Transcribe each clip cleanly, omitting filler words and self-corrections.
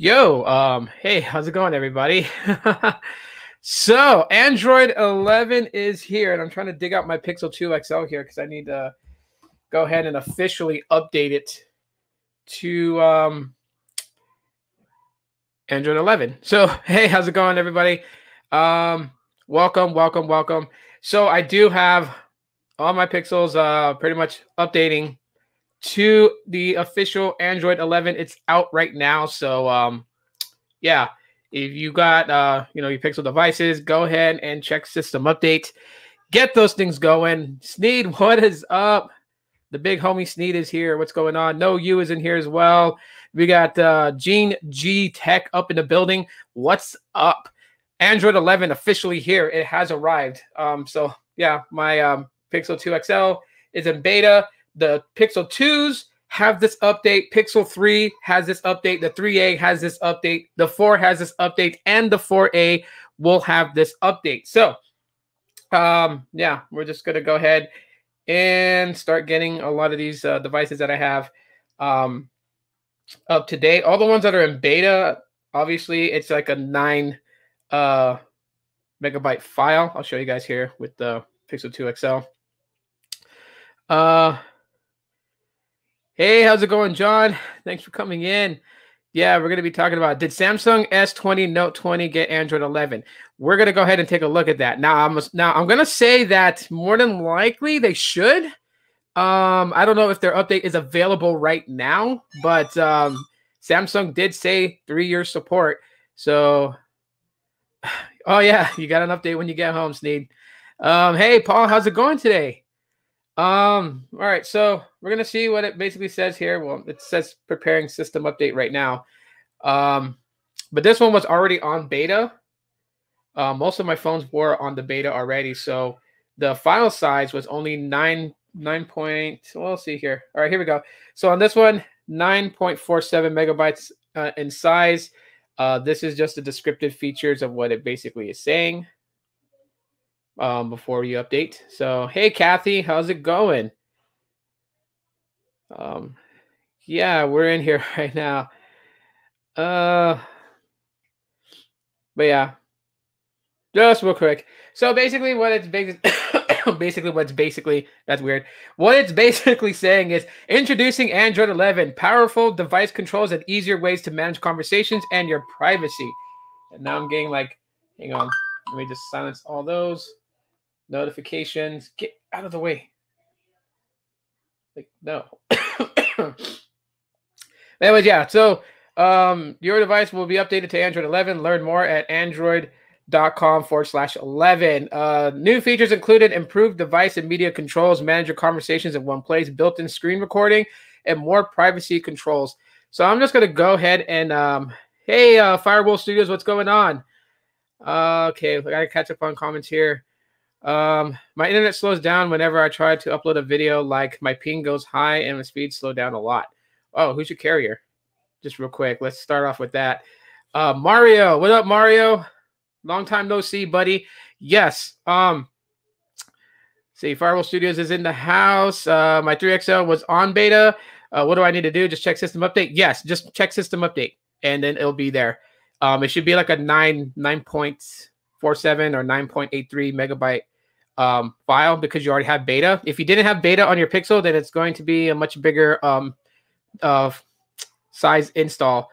Yo, hey, how's it going, everybody? So, Android 11 is here, and I'm trying to dig out my Pixel 2 XL here because I need to go ahead and officially update it to Android 11. So, hey, how's it going, everybody? Welcome. So, I do have all my Pixels pretty much updating to the official Android 11. It's out right now, so yeah, if you got your Pixel devices, go ahead and check system update. Get those things going. Sneed, what is up? The big homie Sneed is here. What's going on? No, you is in here as well. We got Gene G Tech up in the building. What's up? Android 11 officially here. It has arrived. So yeah, my Pixel 2 XL is in beta. The Pixel 2s have this update. Pixel 3 has this update. The 3A has this update. The 4 has this update, and the 4A will have this update. So, yeah, we're just gonna go ahead and start getting a lot of these devices that I have up to date. All the ones that are in beta, obviously, it's like a 9 megabyte file. I'll show you guys here with the Pixel 2 XL. Hey, how's it going, John? Thanks for coming in. Yeah, we're going to be talking about, did Samsung S20 Note 20 get Android 11? We're going to go ahead and take a look at that. Now I'm going to say that more than likely they should. I don't know if their update is available right now, but Samsung did say 3-year support. So, oh yeah, you got an update when you get home, Sneed. Hey, Paul, how's it going today? All right, so we're gonna see what it basically says here. Well, it says preparing system update right now. But this one was already on beta. Most of my phones were on the beta already, so the file size was only 9 point. Well, let's see here. All right, here we go. So on this one, 9.47 megabytes in size. This is just the descriptive features of what it basically is saying. Before you update. So, hey, Kathy, how's it going? Yeah, we're in here right now. But yeah, just real quick. So basically, what it's that's weird. What it's basically saying is introducing Android 11, powerful device controls and easier ways to manage conversations and your privacy. And now I'm getting like, hang on, let me just silence all those notifications. Get out of the way. Like, no. Anyways, yeah. So your device will be updated to Android 11. Learn more at android.com/11. New features included improved device and media controls, manage your conversations in one place, built-in screen recording, and more privacy controls. So I'm just going to go ahead and hey, Firewall Studios, what's going on? Okay, I got to catch up on comments here. My internet slows down whenever I try to upload a video, like my ping goes high and my speed slow down a lot. Oh, who's your carrier? Just real quick, let's start off with that. Mario, what up, Mario? Long time no see, buddy. Yes. See, Firewall Studios is in the house. My 3XL was on beta. What do I need to do? Just check system update? Yes, just check system update, and then it'll be there. It should be like a 9.47 or 9.83 megabyte file because you already have beta. If you didn't have beta on your Pixel, then it's going to be a much bigger size install.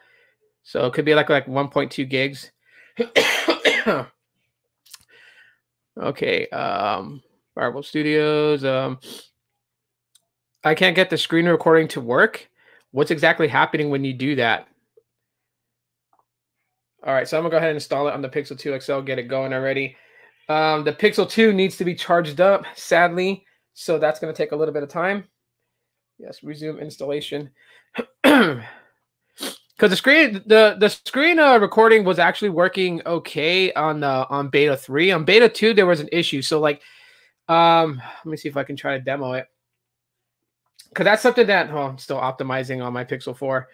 So it could be like 1.2 gigs. Okay, Firewall Studios. I can't get the screen recording to work. What's exactly happening when you do that? All right, so I'm gonna go ahead and install it on the Pixel 2 XL, get it going already. The Pixel 2 needs to be charged up, sadly, so that's going to take a little bit of time. Yes, resume installation. Because the screen recording was actually working okay on beta 3. On beta 2, there was an issue. So like, let me see if I can try to demo it. Because that's something that I'm still optimizing on my Pixel 4.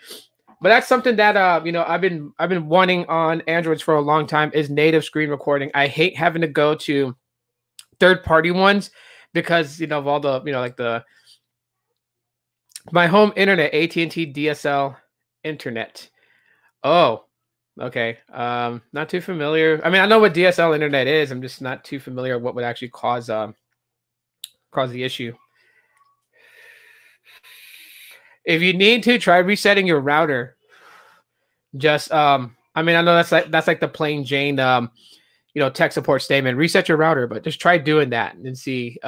But that's something that I've been wanting on Androids for a long time is native screen recording. I hate having to go to third-party ones because of all the like my home internet, AT&T DSL internet. Oh, Okay. Not too familiar. I mean, I know what DSL internet is. I'm just not too familiar with what would actually cause the issue. If you need to, try resetting your router. Just I mean, I know that's like the plain Jane tech support statement. Reset your router, but just try doing that and see.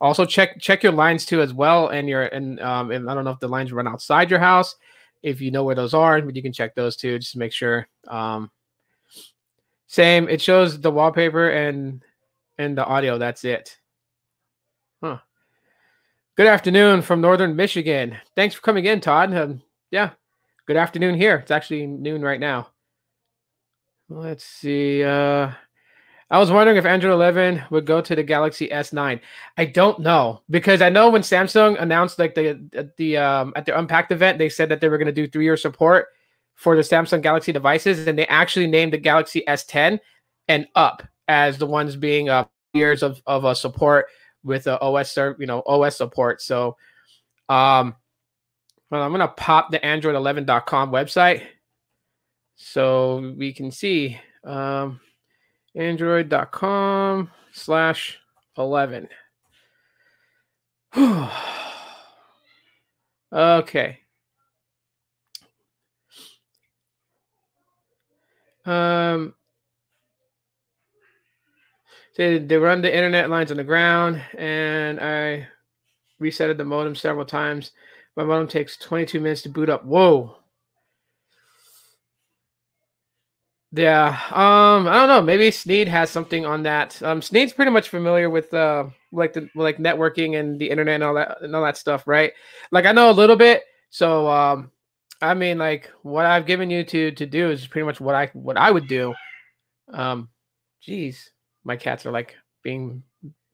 Also check your lines too as well, and and I don't know if the lines run outside your house. If you know where those are, but you can check those too, just to make sure. Same, it shows the wallpaper and the audio. That's it. Huh. Good afternoon from Northern Michigan. Thanks for coming in, Todd. Yeah, good afternoon here. It's actually noon right now. Let's see. I was wondering if Android 11 would go to the Galaxy S9. I don't know, because I know when Samsung announced like the at the Unpacked event, they said that they were going to do 3-year support for the Samsung Galaxy devices, and they actually named the Galaxy S10 and up as the ones being years of support with OS support. So, well, I'm gonna pop the Android11.com website so we can see. Android.com/11. Okay. They run the internet lines on the ground, and I resetted the modem several times. My modem takes 22 minutes to boot up. Whoa. Yeah. I don't know. Maybe Sneed has something on that. Sneed's pretty much familiar with like networking and the internet and all that stuff, right? Like I know a little bit. So I mean, like what I've given you to do is pretty much what I would do. Geez, my cats are like being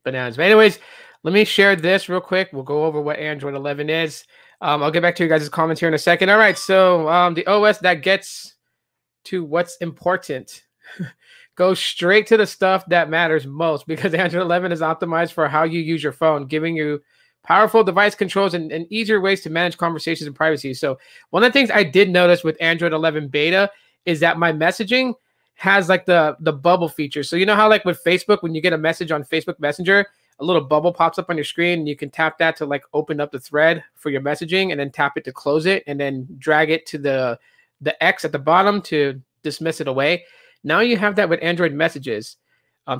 bananas. But anyways, let me share this real quick. We'll go over what Android 11 is. I'll get back to you guys' comments here in a second. All right, so the OS that gets to what's important. Go straight to the stuff that matters most, because Android 11 is optimized for how you use your phone, giving you powerful device controls and easier ways to manage conversations and privacy. So one of the things I did notice with Android 11 beta is that my messaging has like the bubble feature. So you know how like with Facebook, when you get a message on Facebook Messenger, a little bubble pops up on your screen and you can tap that to like open up the thread for your messaging, and then tap it to close it, and then drag it to the X at the bottom to dismiss it away. Now you have that with Android messages.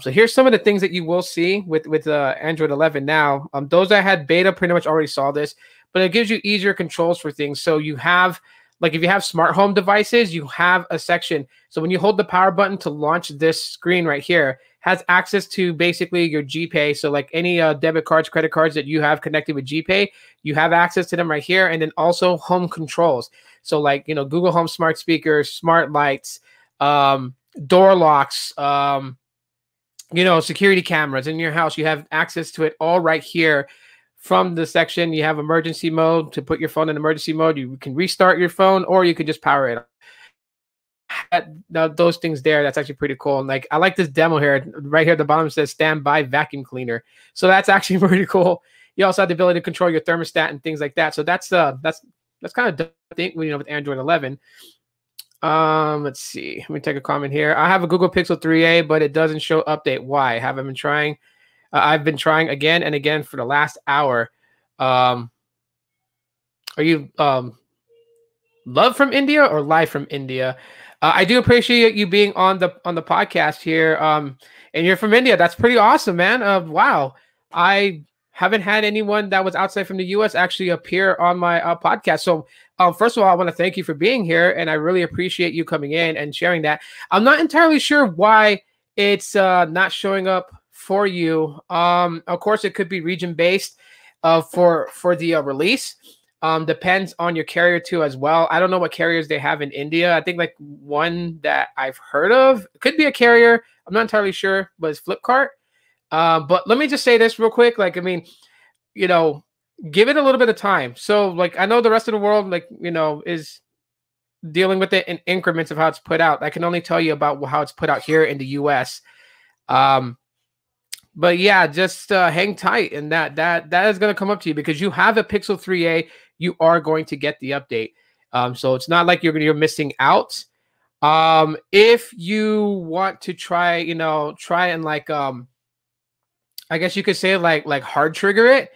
So here's some of the things that you will see with Android 11 now. Those that had beta pretty much already saw this, but it gives you easier controls for things. So you have, like if you have smart home devices, you have a section. So when you hold the power button to launch this screen right here, has access to basically your GPay. So like any debit cards, credit cards that you have connected with GPay, you have access to them right here. And then also home controls. So like, Google Home smart speakers, smart lights, door locks, security cameras in your house. You have access to it all right here from the section. You have emergency mode to put your phone in emergency mode. You can restart your phone, or you can just power it on. Those things there, that's actually pretty cool. And like I like this demo here. Right here at the bottom, it says standby vacuum cleaner. So that's actually pretty cool. You also have the ability to control your thermostat and things like that. So that's kind of dope, I think, with Android 11. Let's see. Let me take a comment here. I have a Google Pixel 3a, but it doesn't show update. Why? Haven't been trying. I've been trying again and again for the last hour. Are you love from India or live from India? I do appreciate you being on the podcast here. And you're from India. That's pretty awesome, man. Wow. I haven't had anyone that was outside from the US actually appear on my podcast. So first of all, I want to thank you for being here, and I really appreciate you coming in and sharing that. I'm not entirely sure why it's not showing up for you. Of course, it could be region based for the release. Depends on your carrier too as well. I don't know what carriers they have in India. I think like one that I've heard of, it could be a carrier, I'm not entirely sure, but it's Flipkart. But let me just say this real quick. Like, I mean, give it a little bit of time. So like, I know the rest of the world, like, is dealing with it in increments of how it's put out. I can only tell you about how it's put out here in the US. But yeah, just hang tight, and that is going to come up to you because you have a Pixel 3a. You are going to get the update. So it's not like you're missing out. If you want to try, try and like I guess you could say like hard trigger it.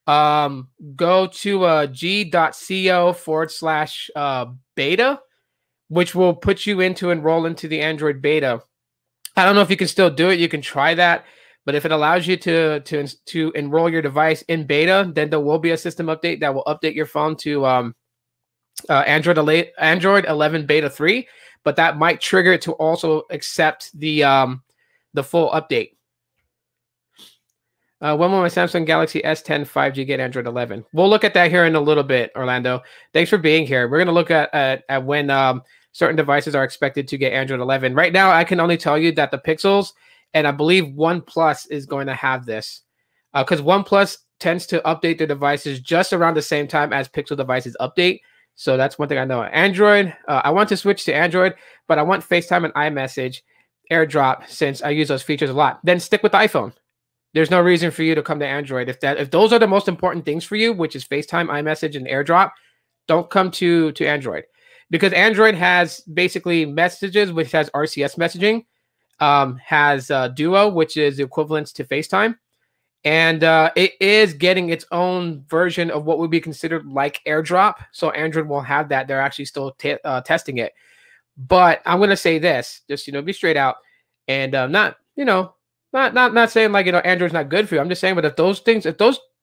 Go to g.co/beta, which will put you into enroll into the Android beta. I don't know if you can still do it. You can try that, but if it allows you to enroll your device in beta, then there will be a system update that will update your phone to Android 11 beta 3, but that might trigger it to also accept the full update. When will my Samsung Galaxy S10 5G get Android 11? We'll look at that here in a little bit, Orlando. Thanks for being here. We're going to look at when certain devices are expected to get Android 11. Right now, I can only tell you that the Pixels and I believe OnePlus is going to have this because OnePlus tends to update their devices just around the same time as Pixel devices update. So that's one thing I know. Android, I want to switch to Android, but I want FaceTime and iMessage, AirDrop, since I use those features a lot. Then stick with iPhone. There's no reason for you to come to Android. If those are the most important things for you, which is FaceTime, iMessage, and AirDrop, don't come to Android. Because Android has basically messages, which has RCS messaging, has Duo, which is equivalent to FaceTime. And it is getting its own version of what would be considered like AirDrop. So Android will have that. They're actually still testing it. But I'm going to say this, just, be straight out. And not saying like, Android's not good for you. I'm just saying, but if those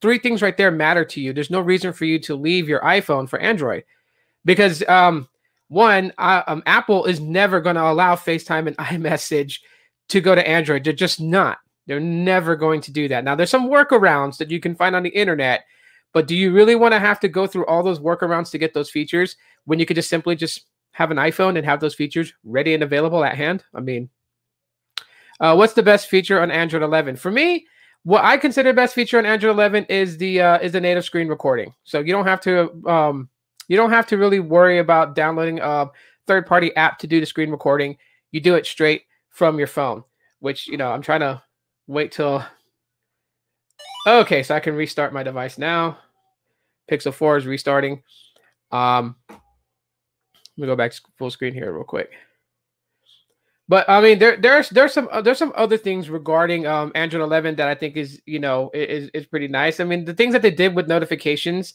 three things right there matter to you, there's no reason for you to leave your iPhone for Android. Because one, Apple is never going to allow FaceTime and iMessage to go to Android. They're just not. They're never going to do that. Now, there's some workarounds that you can find on the internet, but do you really want to have to go through all those workarounds to get those features when you could just simply have an iPhone and have those features ready and available at hand? I mean, what's the best feature on Android 11? For me, what I consider the best feature on Android 11 is the native screen recording. So you don't have to really worry about downloading a third-party app to do the screen recording. You do it straight from your phone, which I'm trying to wait till. Okay, so I can restart my device now. Pixel 4 is restarting. Let me go back to full screen here real quick. But I mean, there's some other things regarding Android 11 that I think is pretty nice. I mean, the things that they did with notifications,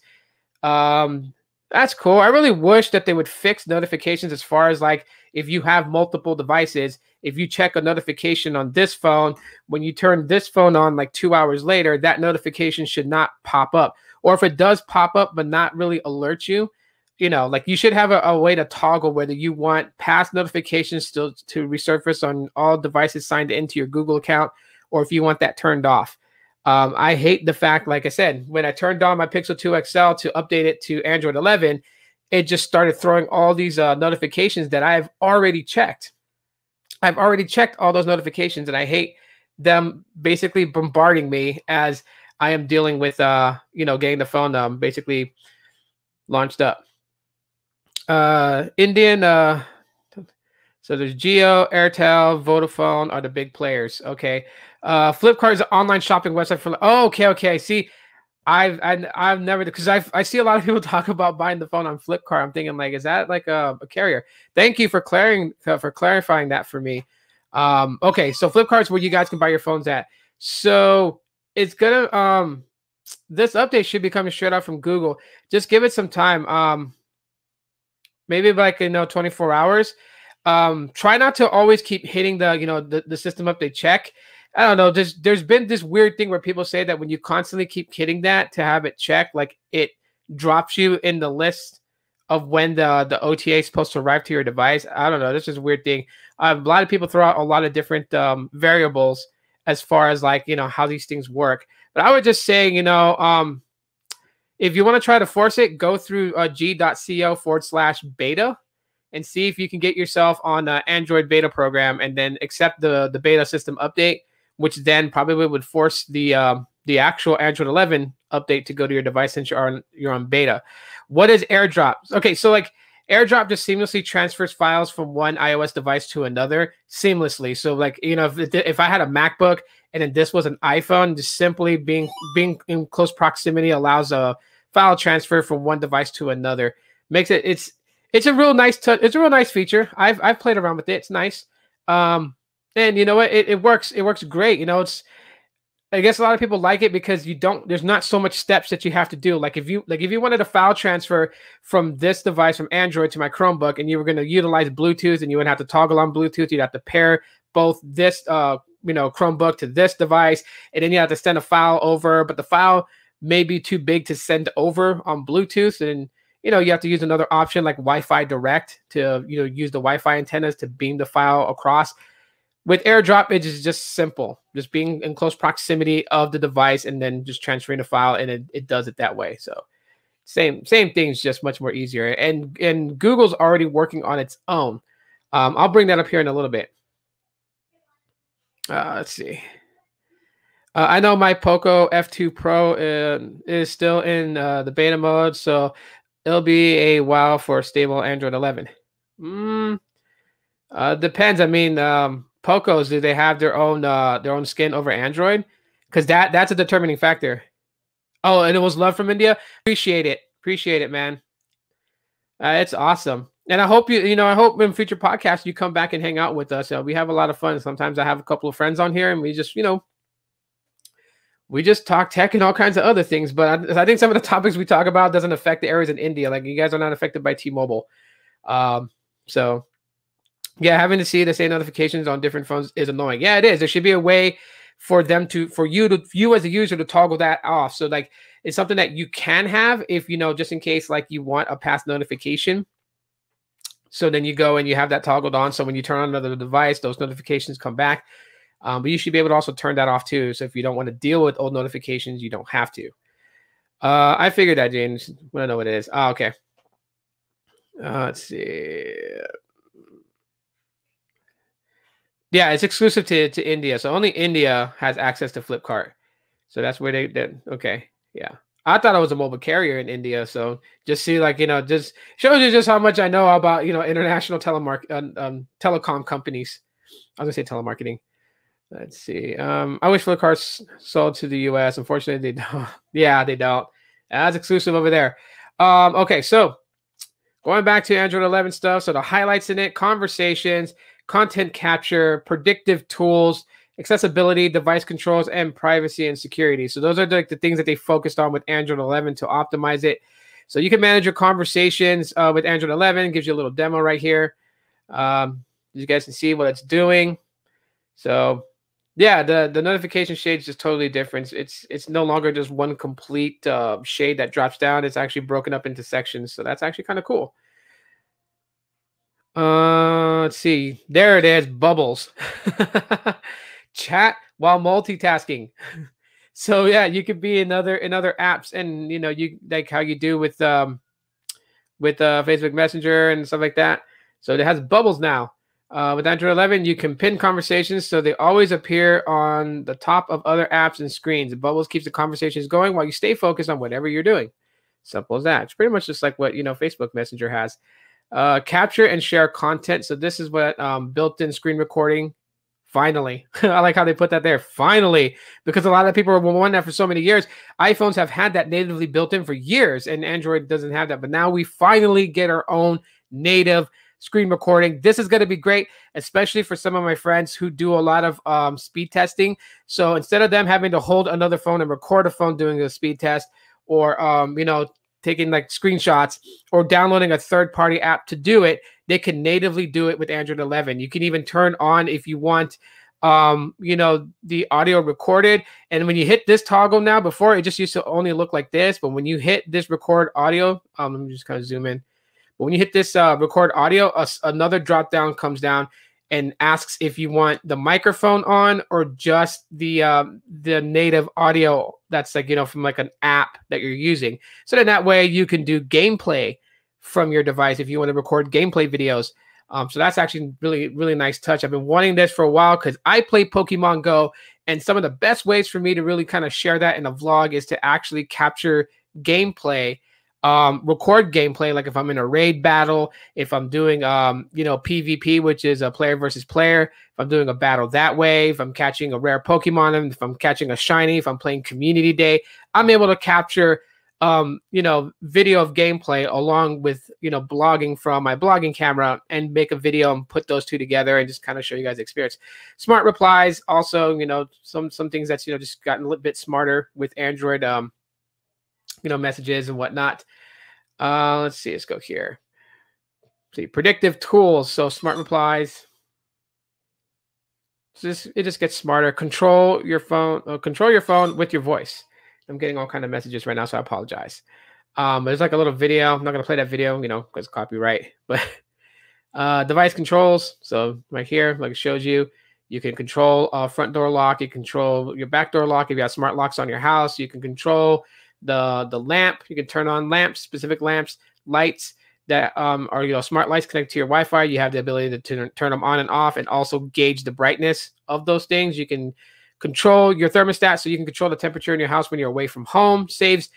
that's cool. I really wish that they would fix notifications as far as like if you have multiple devices, if you check a notification on this phone, when you turn this phone on like 2 hours later, that notification should not pop up. Or if it does pop up but not really alert you, like you should have a way to toggle whether you want past notifications still to resurface on all devices signed into your Google account, or if you want that turned off. I hate the fact, like I said, when I turned on my Pixel 2 XL to update it to Android 11, it just started throwing all these notifications that I've already checked. I've already checked all those notifications, and I hate them basically bombarding me as I am dealing with, getting the phone basically launched up. Indian, so there's Geo, Airtel, Vodafone are the big players. Okay. Flipkart is an online shopping website for. Oh, okay. See, I've never, because I see a lot of people talk about buying the phone on Flipkart. I'm thinking like, is that like a carrier? Thank you for clarifying that for me. Okay, so Flipkart's where you guys can buy your phones at. So it's gonna this update should be coming straight out from Google. Just give it some time. Maybe like 24 hours. Try not to always keep hitting the system update check. I don't know. There's been this weird thing where people say that when you constantly keep hitting that to have it check, like it drops you in the list of when the OTA is supposed to arrive to your device. I don't know. This is a weird thing. A lot of people throw out a lot of different variables as far as like, how these things work. But I would just say, if you want to try to force it, go through g.co/beta and see if you can get yourself on the Android beta program and then accept the beta system update, which then probably would force the actual Android 11 update to go to your device since you're on beta. What is AirDrop? Okay, so like AirDrop just seamlessly transfers files from one iOS device to another seamlessly. So like, if I had a MacBook and then this was an iPhone, just simply being in close proximity allows a file transfer from one device to another. Makes it's It's a real nice touch. It's a real nice feature. I've played around with it. It's nice. And you know what? It works. It works great. You know, I guess a lot of people like it because there's not so much steps that you have to do. Like if you wanted a file transfer from this device from Android to my Chromebook and you were going to utilize Bluetooth and you would have to toggle on Bluetooth, you'd have to pair both this Chromebook to this device, and then you have to send a file over, but the file may be too big to send over on Bluetooth, and you have to use another option like Wi-Fi Direct to use the Wi-Fi antennas to beam the file across. With AirDrop, it is just simple, just being in close proximity of the device and then just transferring the file, and it does it that way. So same things, just much more easier. And Google's already working on its own. I'll bring that up here in a little bit. Let's see. I know my Poco F2 Pro is still in the beta mode, so it'll be a while for stable Android 11. Depends. I mean, Pocos, do they have their own skin over Android? Because that's a determining factor. Oh, and it was love from India. Appreciate it, man. It's awesome. And I hope I hope in future podcasts you come back and hang out with us. We have a lot of fun. Sometimes I have a couple of friends on here and we just talk tech and all kinds of other things. But I think some of the topics we talk about doesn't affect the areas in India. Like you guys are not affected by T-Mobile. So yeah, having to see the same notifications on different phones is annoying. Yeah, it is. There should be a way for you as a user to toggle that off. So like it's something that you can have if just in case like you want a past notification. So then you go and you have that toggled on. So when you turn on another device, those notifications come back. But you should be able to also turn that off too. So if you don't want to deal with old notifications, you don't have to. I figured that, James. I don't know what it is. Oh, okay. Let's see. Yeah, it's exclusive to India. So only India has access to Flipkart. So that's where they did. Okay. Yeah. I thought I was a mobile carrier in India. So just see, like, just shows you just how much I know about, international telecom companies. I was going to say telemarketing. Let's see. I wish Flipkart sold to the US. Unfortunately, they don't. Yeah, they don't. That's exclusive over there. Okay. So going back to Android 11 stuff. So the highlights in it, conversations, content capture, predictive tools, accessibility, device controls, and privacy and security. So those are the things that they focused on with Android 11 to optimize it. So you can manage your conversations with Android 11. Gives you a little demo right here. You guys can see what it's doing. So yeah, the notification shade is just totally different. It's no longer just one complete shade that drops down. It's actually broken up into sections. So that's actually kind of cool. Let's see. There it is. Bubbles. Chat while multitasking. So yeah, you could be in other apps, and you like how you do with Facebook Messenger and stuff like that. So it has bubbles now. With Android 11, you can pin conversations so they always appear on the top of other apps and screens. The bubbles keeps the conversations going while you stay focused on whatever you're doing. Simple as that. It's pretty much just like what Facebook Messenger has. Capture and share content. So this is what built-in screen recording. Finally. I like how they put that there. Finally. Because a lot of people were wanting that for so many years. iPhones have had that natively built in for years, and Android doesn't have that. But now we finally get our own native screen recording. This is going to be great, especially for some of my friends who do a lot of speed testing. So instead of them having to hold another phone and record a phone doing a speed test, or taking like screenshots or downloading a third-party app to do it, they can natively do it with Android 11. You can even turn on, if you want, the audio recorded. And when you hit this toggle now, before it just used to only look like this, but when you hit this record audio, let me just kind of zoom in. But when you hit this record audio, another drop down comes down and asks if you want the microphone on or just the native audio that's like, from like an app that you're using. So then that way you can do gameplay from your device if you want to record gameplay videos. So that's actually really, really nice touch. I've been wanting this for a while because I play Pokemon Go, and some of the best ways for me to really kind of share that in a vlog is to actually capture gameplay. Record gameplay, like if I'm in a raid battle, if I'm doing PvP, which is a player versus player, if I'm doing a battle that way, if I'm catching a rare Pokemon, if I'm catching a shiny, if I'm playing community day, I'm able to capture video of gameplay along with, blogging from my blogging camera, and make a video and put those two together and just kind of show you guys the experience. Smart replies also, some things that's, just gotten a little bit smarter with Android, messages and whatnot. Let's see, let's go here. See, predictive tools. So smart replies. It just gets smarter. Control your phone with your voice. I'm getting all kind of messages right now, so I apologize. There's like a little video. I'm not gonna play that video, because copyright. But device controls. So right here, like it shows you, you can control front door lock. You control your back door lock. If you have smart locks on your house, you can control the lamp. You can turn on lamps, specific lamps, lights that are smart lights connected to your Wi-Fi. You have the ability to turn them on and off, and also gauge the brightness of those things. You can control your thermostat, so you can control the temperature in your house when you're away from home. Saves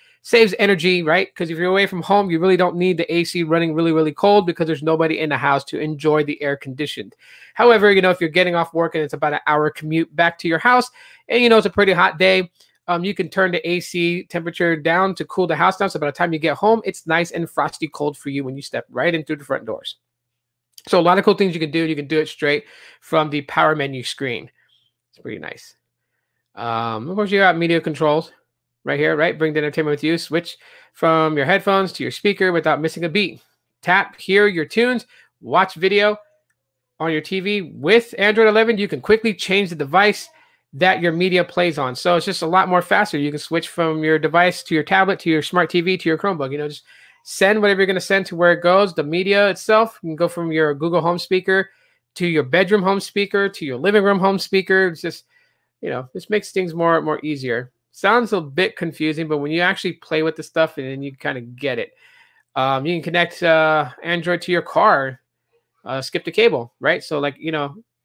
energy, right? Because if you're away from home, you really don't need the AC running really, really cold, because there's nobody in the house to enjoy the air conditioned. However, if you're getting off work and it's about an hour commute back to your house, and it's a pretty hot day, you can turn the AC temperature down to cool the house down. So by the time you get home, it's nice and frosty cold for you when you step right in through the front doors. So a lot of cool things you can do. You can do it straight from the power menu screen. It's pretty nice. Of course, you got media controls right here, right? Bring the entertainment with you. Switch from your headphones to your speaker without missing a beat. Tap, hear your tunes, watch video on your TV. With Android 11, you can quickly change the device that your media plays on. So it's just a lot more faster. You can switch from your device to your tablet, to your smart TV, to your Chromebook. Just send whatever you're going to send to where it goes. The media itself can go from your Google Home speaker to your bedroom home speaker to your living room home speaker. It's just, this makes things more easier. Sounds a bit confusing, but when you actually play with the stuff, and then you kind of get it. You can connect Android to your car, skip the cable, right? So like,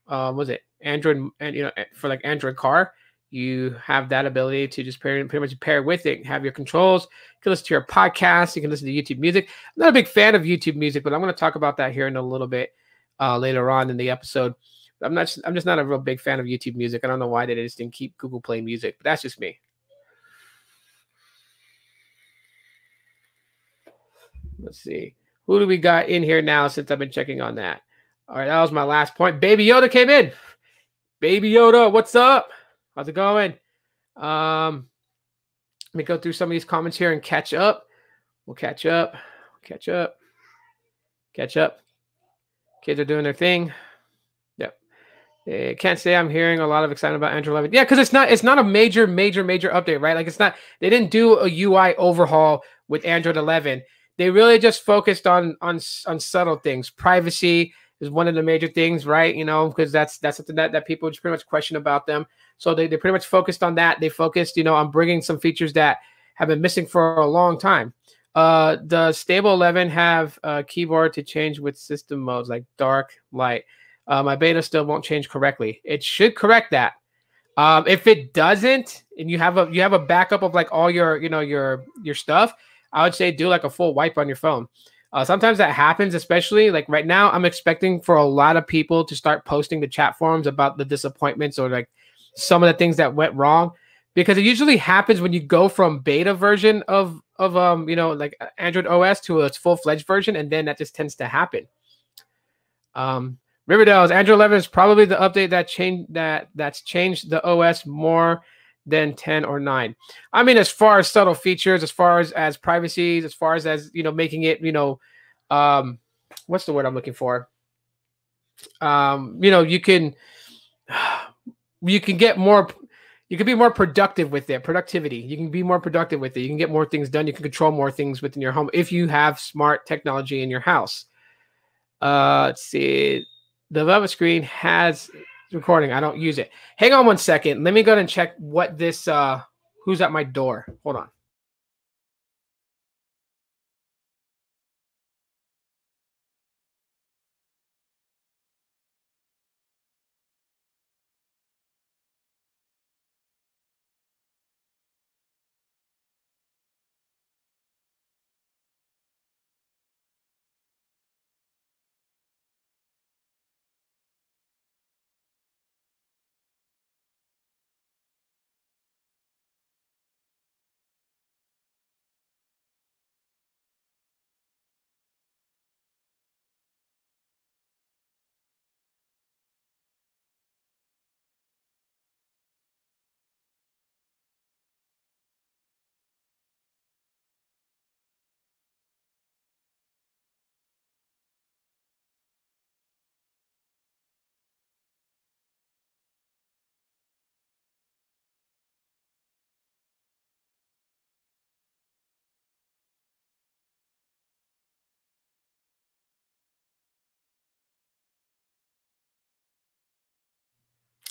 was it Android, and for like Android car, you have that ability to just pretty much pair with it, have your controls. You can listen to your podcast, you can listen to YouTube music. I'm not a big fan of YouTube music, but I'm going to talk about that here in a little bit later on in the episode. I'm just not a real big fan of YouTube music. I don't know why they just didn't keep Google Play Music, but that's just me. Let's see. Who do we got in here now, since I've been checking on that? All right, that was my last point. Baby Yoda came in. Baby Yoda, what's up? How's it going? Let me go through some of these comments here and catch up. We'll catch up. Catch up. Kids are doing their thing. Yep. Can't say I'm hearing a lot of excitement about Android 11. Yeah, because it's not a major update, right? Like they didn't do a UI overhaul with Android 11. They really just focused on subtle things. Privacy is one of the major things, right? Because that's something that people just pretty much question about them. So they pretty much focused on that. They focused, on bringing some features that have been missing for a long time. The stable 11 have a keyboard to change with system modes like dark, light. My beta still won't change correctly. It should correct that. If it doesn't, and you have a backup of like all your your stuff, I would say do like a full wipe on your phone. Sometimes that happens, especially like right now. I'm expecting for a lot of people to start posting to chat forums about the disappointments or like some of the things that went wrong, because it usually happens when you go from beta version of like Android OS to its full-fledged version, and then that just tends to happen. Riverdale's Android 11 is probably the update that's changed the OS more than 10 or 9. I mean, as far as subtle features, as far as privacy, as far as making it, what's the word I'm looking for? You can get more, you can be more productive with it. Productivity. You can be more productive with it. You can get more things done. You can control more things within your home if you have smart technology in your house. Let's see. The Velvet screen has recording. I don't use it. Hang on one second. Let me go ahead and check what this who's at my door. Hold on.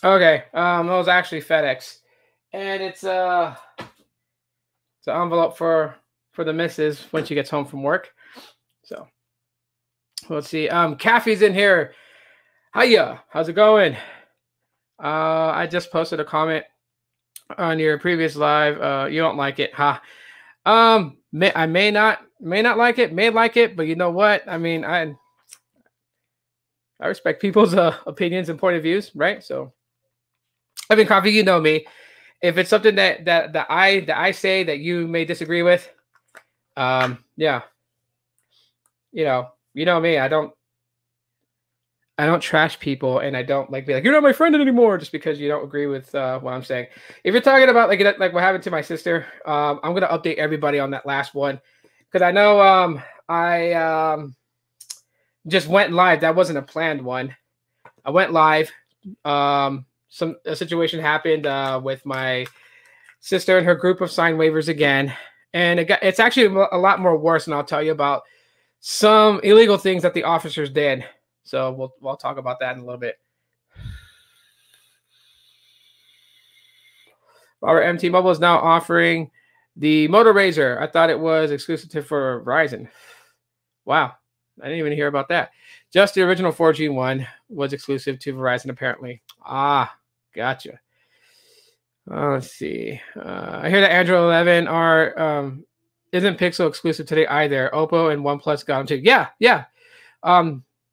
Okay. It was actually FedEx, and it's an envelope for the missus when she gets home from work. So let's see. Kathy's in here. Hiya. How's it going? I just posted a comment on your previous live. You don't like it, huh? I may not like it, may like it, but you know what? I mean, I respect people's opinions and point of views, right? So, I mean, Coffee, you know me. If it's something that I say that you may disagree with, yeah, you know me. I don't trash people, and I don't like be like you're not my friend anymore just because you don't agree with what I'm saying. If you're talking about like what happened to my sister, I'm gonna update everybody on that last one because I know I just went live. That wasn't a planned one. I went live. A situation happened with my sister and her group of sign waivers again, and it's actually a lot more worse. And I'll tell you about some illegal things that the officers did. So we'll talk about that in a little bit. Our MT Mobile is now offering the Moto Razor. I thought it was exclusive for Verizon. Wow, I didn't even hear about that. Just the original 4G one was exclusive to Verizon, apparently. Ah, gotcha. Let's see. I hear that Android 11 isn't Pixel exclusive today either. Oppo and OnePlus got them too. Yeah.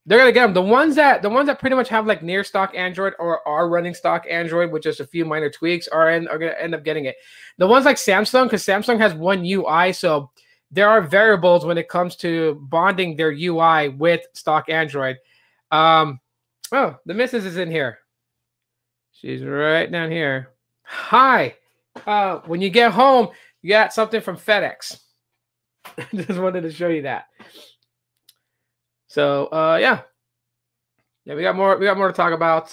They're gonna get them. The ones that pretty much have like near stock Android or are running stock Android with just a few minor tweaks are gonna end up getting it. The ones like Samsung, because Samsung has one UI, so there are variables when it comes to bonding their UI with stock Android. Oh, the missus is in here. She's right down here. Hi. When you get home, you got something from FedEx. Just wanted to show you that. So yeah, we got more to talk about.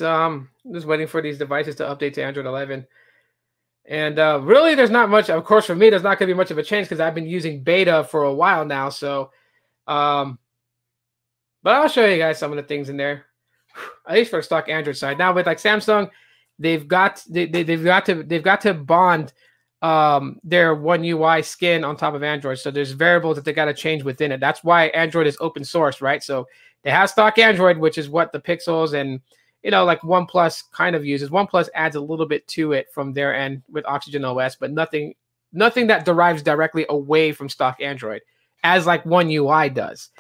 Just waiting for these devices to update to Android 11. And really, there's not much. Of course, for me, there's not going to be much of a change because I've been using beta for a while now. So, but I'll show you guys some of the things in there, at least for the stock Android side. Now with like Samsung, they've got to bond their one UI skin on top of Android. So there's variables that they got to change within it. That's why Android is open source, right? So they have stock Android, which is what the Pixels and like OnePlus kind of uses. OnePlus adds a little bit to it from their end with Oxygen OS, but nothing that derives directly away from stock Android, as like One UI does.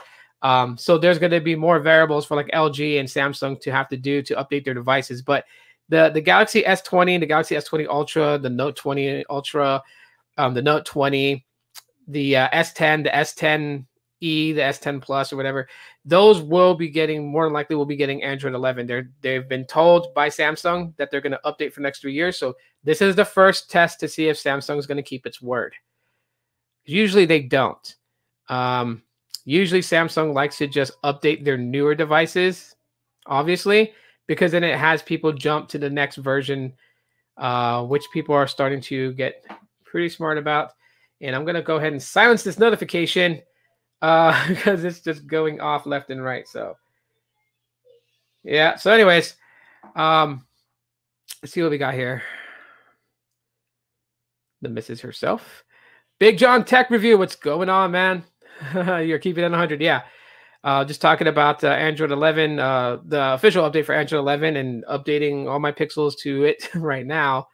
So there's going to be more variables for like LG and Samsung to have to do to update their devices. But the Galaxy S20, the Galaxy S20 Ultra, the Note 20 Ultra, the Note 20, the S10, the S10e, the S10 Plus, or whatever, those will be getting Android 11. They've been told by Samsung that they're going to update for the next 3 years. So this is the first test to see if Samsung is going to keep its word. Usually they don't. Usually Samsung likes to just update their newer devices, obviously, because then it has people jump to the next version, which people are starting to get pretty smart about. And I'm going to go ahead and silence this notification because it's just going off left and right. So, yeah. So anyways, let's see what we got here. The missus herself. Big John Tech Review. What's going on, man? You're keeping it 100. Yeah. Just talking about Android 11, the official update for Android 11, and updating all my Pixels to it right now.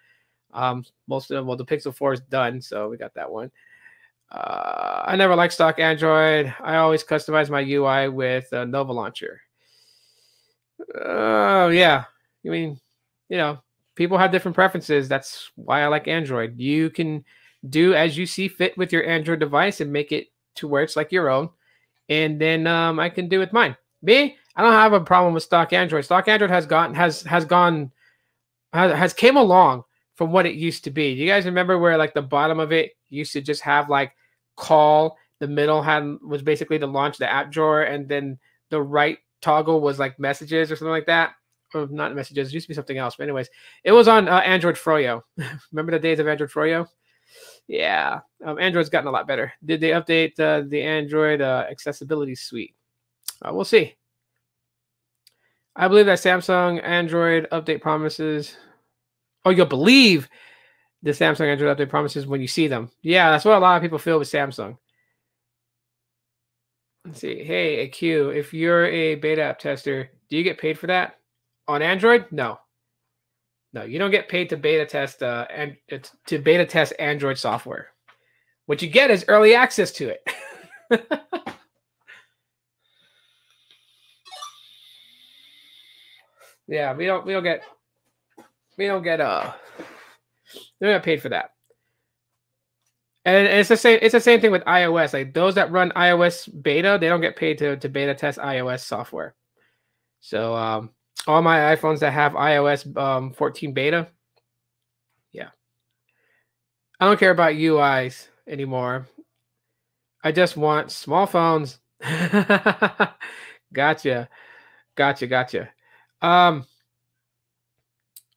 Most of them, the Pixel 4 is done, so we got that one. I never liked stock Android. I always customize my UI with Nova Launcher. Yeah. I mean, people have different preferences. That's why I like Android. You can do as you see fit with your Android device and make it to where it's like your own. And then I can do with mine. Me, I don't have a problem with stock Android. Stock Android has came along from what it used to be. Do you guys remember where like the bottom of it used to just have like call, the middle was basically to launch the app drawer, and then the right toggle was like messages or something like that, or not messages. It used to be something else. But anyways, it was on Android Froyo. Remember the days of Android Froyo? Yeah, Android's gotten a lot better. Did they update the Android accessibility suite? We'll see. I believe that Samsung Android update promises. Oh, you'll believe the Samsung Android update promises when you see them. Yeah, that's what a lot of people feel with Samsung. Let's see. Hey, AQ, if you're a beta app tester, do you get paid for that? On Android? No. No, you don't get paid to beta test and to beta test Android software. What you get is early access to it. Yeah, we don't get paid for that. And it's the same thing with iOS. Like those that run iOS beta, they don't get paid to beta test iOS software. So all my iPhones that have iOS 14 beta, yeah. I don't care about UIs anymore. I just want small phones. Gotcha.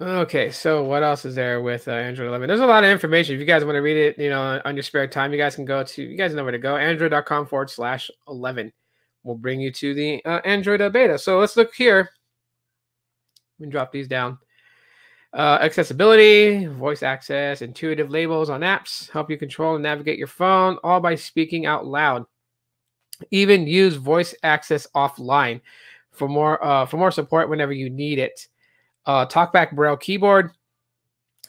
Okay, so what else is there with Android 11? There's a lot of information. If you guys want to read it, on your spare time, you guys can go to, you guys know where to go, android.com/11. We'll bring you to the Android beta. So let's look here. We can drop these down. Accessibility, voice access, intuitive labels on apps, help you control and navigate your phone, all by speaking out loud. Even use voice access offline for more support whenever you need it. TalkBack Braille keyboard.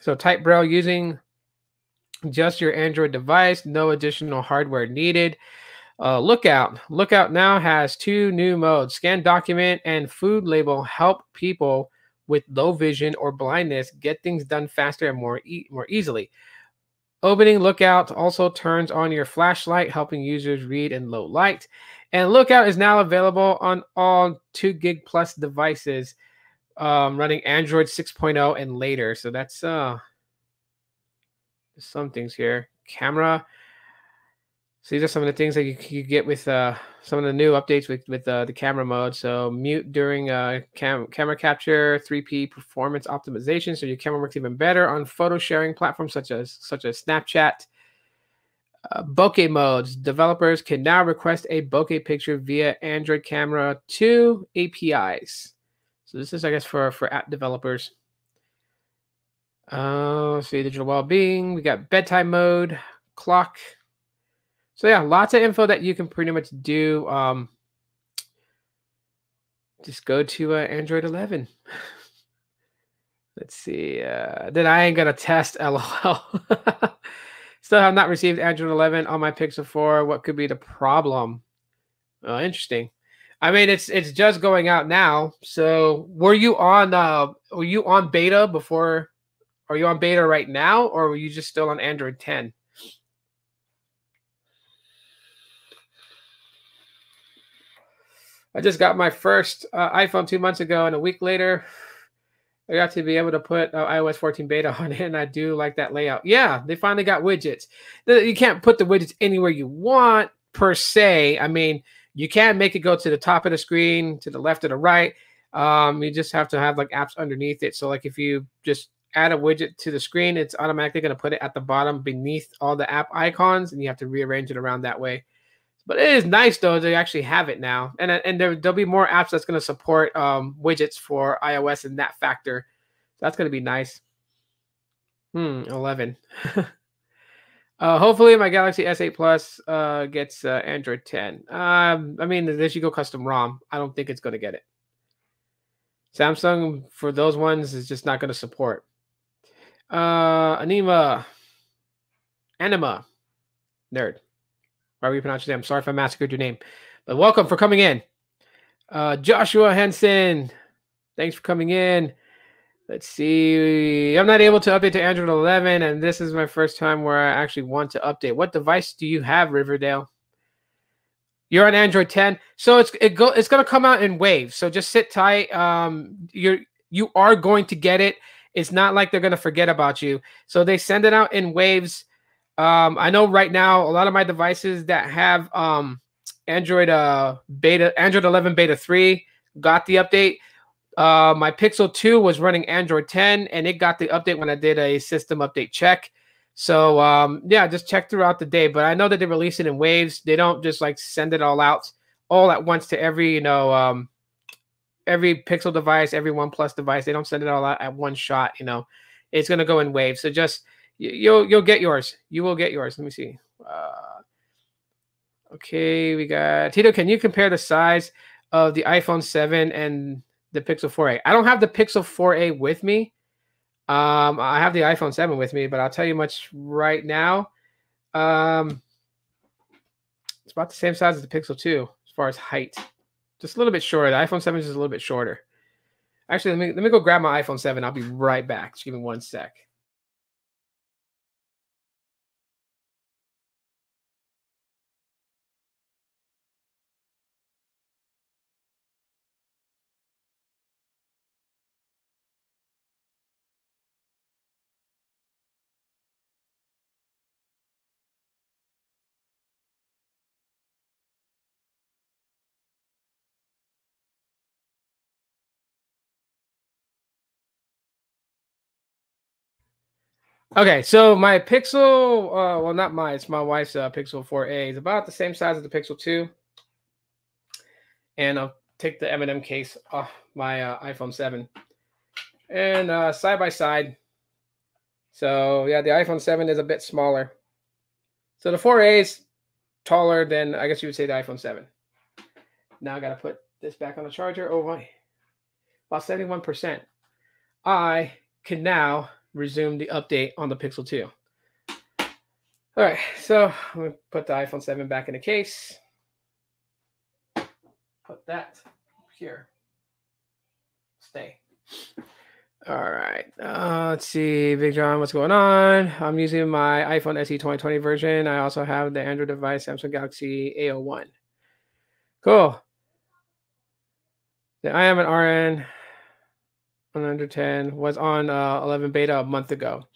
So type Braille using just your Android device. No additional hardware needed. Lookout. Lookout now has 2 new modes. Scan document and food label help people with low vision or blindness get things done faster and more easily. Opening Lookout also turns on your flashlight, helping users read in low light. And Lookout is now available on all 2 gig plus devices running Android 6.0 and later. So that's some things here. Camera. So these are some of the things that you get with some of the new updates with the camera mode. So mute during camera capture, 3P performance optimization, so your camera works even better on photo sharing platforms such as Snapchat. Bokeh Modes. Developers can now request a bokeh picture via Android Camera 2 APIs. So this is, I guess, for app developers. Let's see, digital well-being. We got bedtime mode, clock. So yeah, lots of info that you can pretty much do. Just go to Android 11. Let's see. Then I ain't gonna test. LOL. Still have not received Android 11 on my Pixel 4. What could be the problem? Oh, interesting. I mean, it's just going out now. So were you on beta before? Are you on beta right now, or were you just still on Android 10? I just got my first iPhone 2 months ago, and a week later, I got to be able to put iOS 14 beta on it, and I do like that layout. Yeah, they finally got widgets. You can't put the widgets anywhere you want, per se. I mean, you can make it go to the top of the screen, to the left or the right. You just have to have like apps underneath it. So like if you just add a widget to the screen, it's automatically going to put it at the bottom beneath all the app icons, and you have to rearrange it around that way. But it is nice, though, they actually have it now. And there'll be more apps that's going to support widgets for iOS in that factor. So that's going to be nice. 11. Hopefully, my Galaxy S8 Plus gets Android 10. I mean, unless you go custom ROM, I don't think it's going to get it. Samsung, for those ones, is just not going to support. Anima. Nerd. However you pronounce your name. I'm sorry if I massacred your name. But welcome for coming in. Joshua Henson. Thanks for coming in. Let's see. I'm not able to update to Android 11, and this is my first time where I actually want to update. What device do you have, Riverdale? You're on Android 10. So it's going to come out in waves. So just sit tight. You are going to get it. It's not like they're going to forget about you. So they send it out in waves. I know right now a lot of my devices that have Android 11 beta 3 got the update. My Pixel 2 was running Android 10, and it got the update when I did a system update check. So yeah, just check throughout the day. But I know that they release it in waves. They don't just like send it all out all at once to every every Pixel device, every OnePlus device. They don't send it all out at one shot. It's gonna go in waves. So just you'll get yours. You will get yours. Let me see. Okay, we got Tito. Can you compare the size of the iPhone 7 and the Pixel 4a? I don't have the Pixel 4a with me. I have the iPhone 7 with me, but I'll tell you much right now. It's about the same size as the Pixel 2 as far as height. Just a little bit shorter. The iPhone 7 is just a little bit shorter. Actually, let me go grab my iPhone 7. I'll be right back. Just give me one sec. Okay, so my Pixel, well, not mine, it's my wife's Pixel 4a is about the same size as the Pixel 2. And I'll take the M&M case off my iPhone 7. And side by side. So yeah, the iPhone 7 is a bit smaller. So the 4a is taller than, I guess you would say, the iPhone 7. Now I got to put this back on the charger. Oh my, about 71%. I can now resume the update on the Pixel 2. All right, so I'm going to put the iPhone 7 back in the case. Put that here. Stay. All right. Let's see, Big John, what's going on? I'm using my iPhone SE 2020 version. I also have the Android device, Samsung Galaxy A01. Cool. I am an RN 110, was on 11 beta a month ago.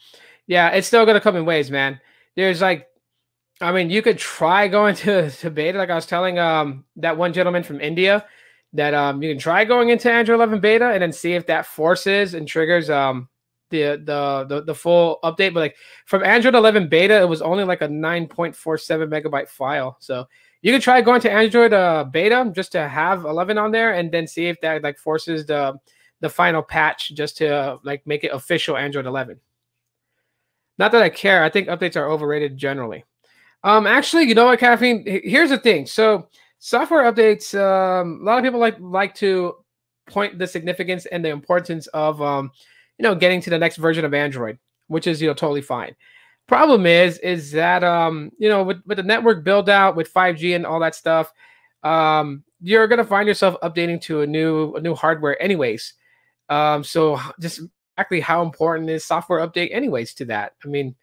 Yeah, it's still going to come in waves, man. There's like, I mean, you could try going to beta. Like I was telling that one gentleman from India that you can try going into Android 11 beta and then see if that forces and triggers the full update. But like from Android 11 beta, it was only like a 9.47 megabyte file. So you could try going to Android beta just to have 11 on there and then see if that like forces the final patch just to like make it official Android 11. Not that I care. I think updates are overrated generally. Actually, you know what, Caffeine? Here's the thing. So software updates, a lot of people like to point the significance and the importance of getting to the next version of Android, which is totally fine. Problem is that with the network build out with 5G and all that stuff, you're gonna find yourself updating to a new hardware anyways. So just exactly how important is software update anyways to that? I mean,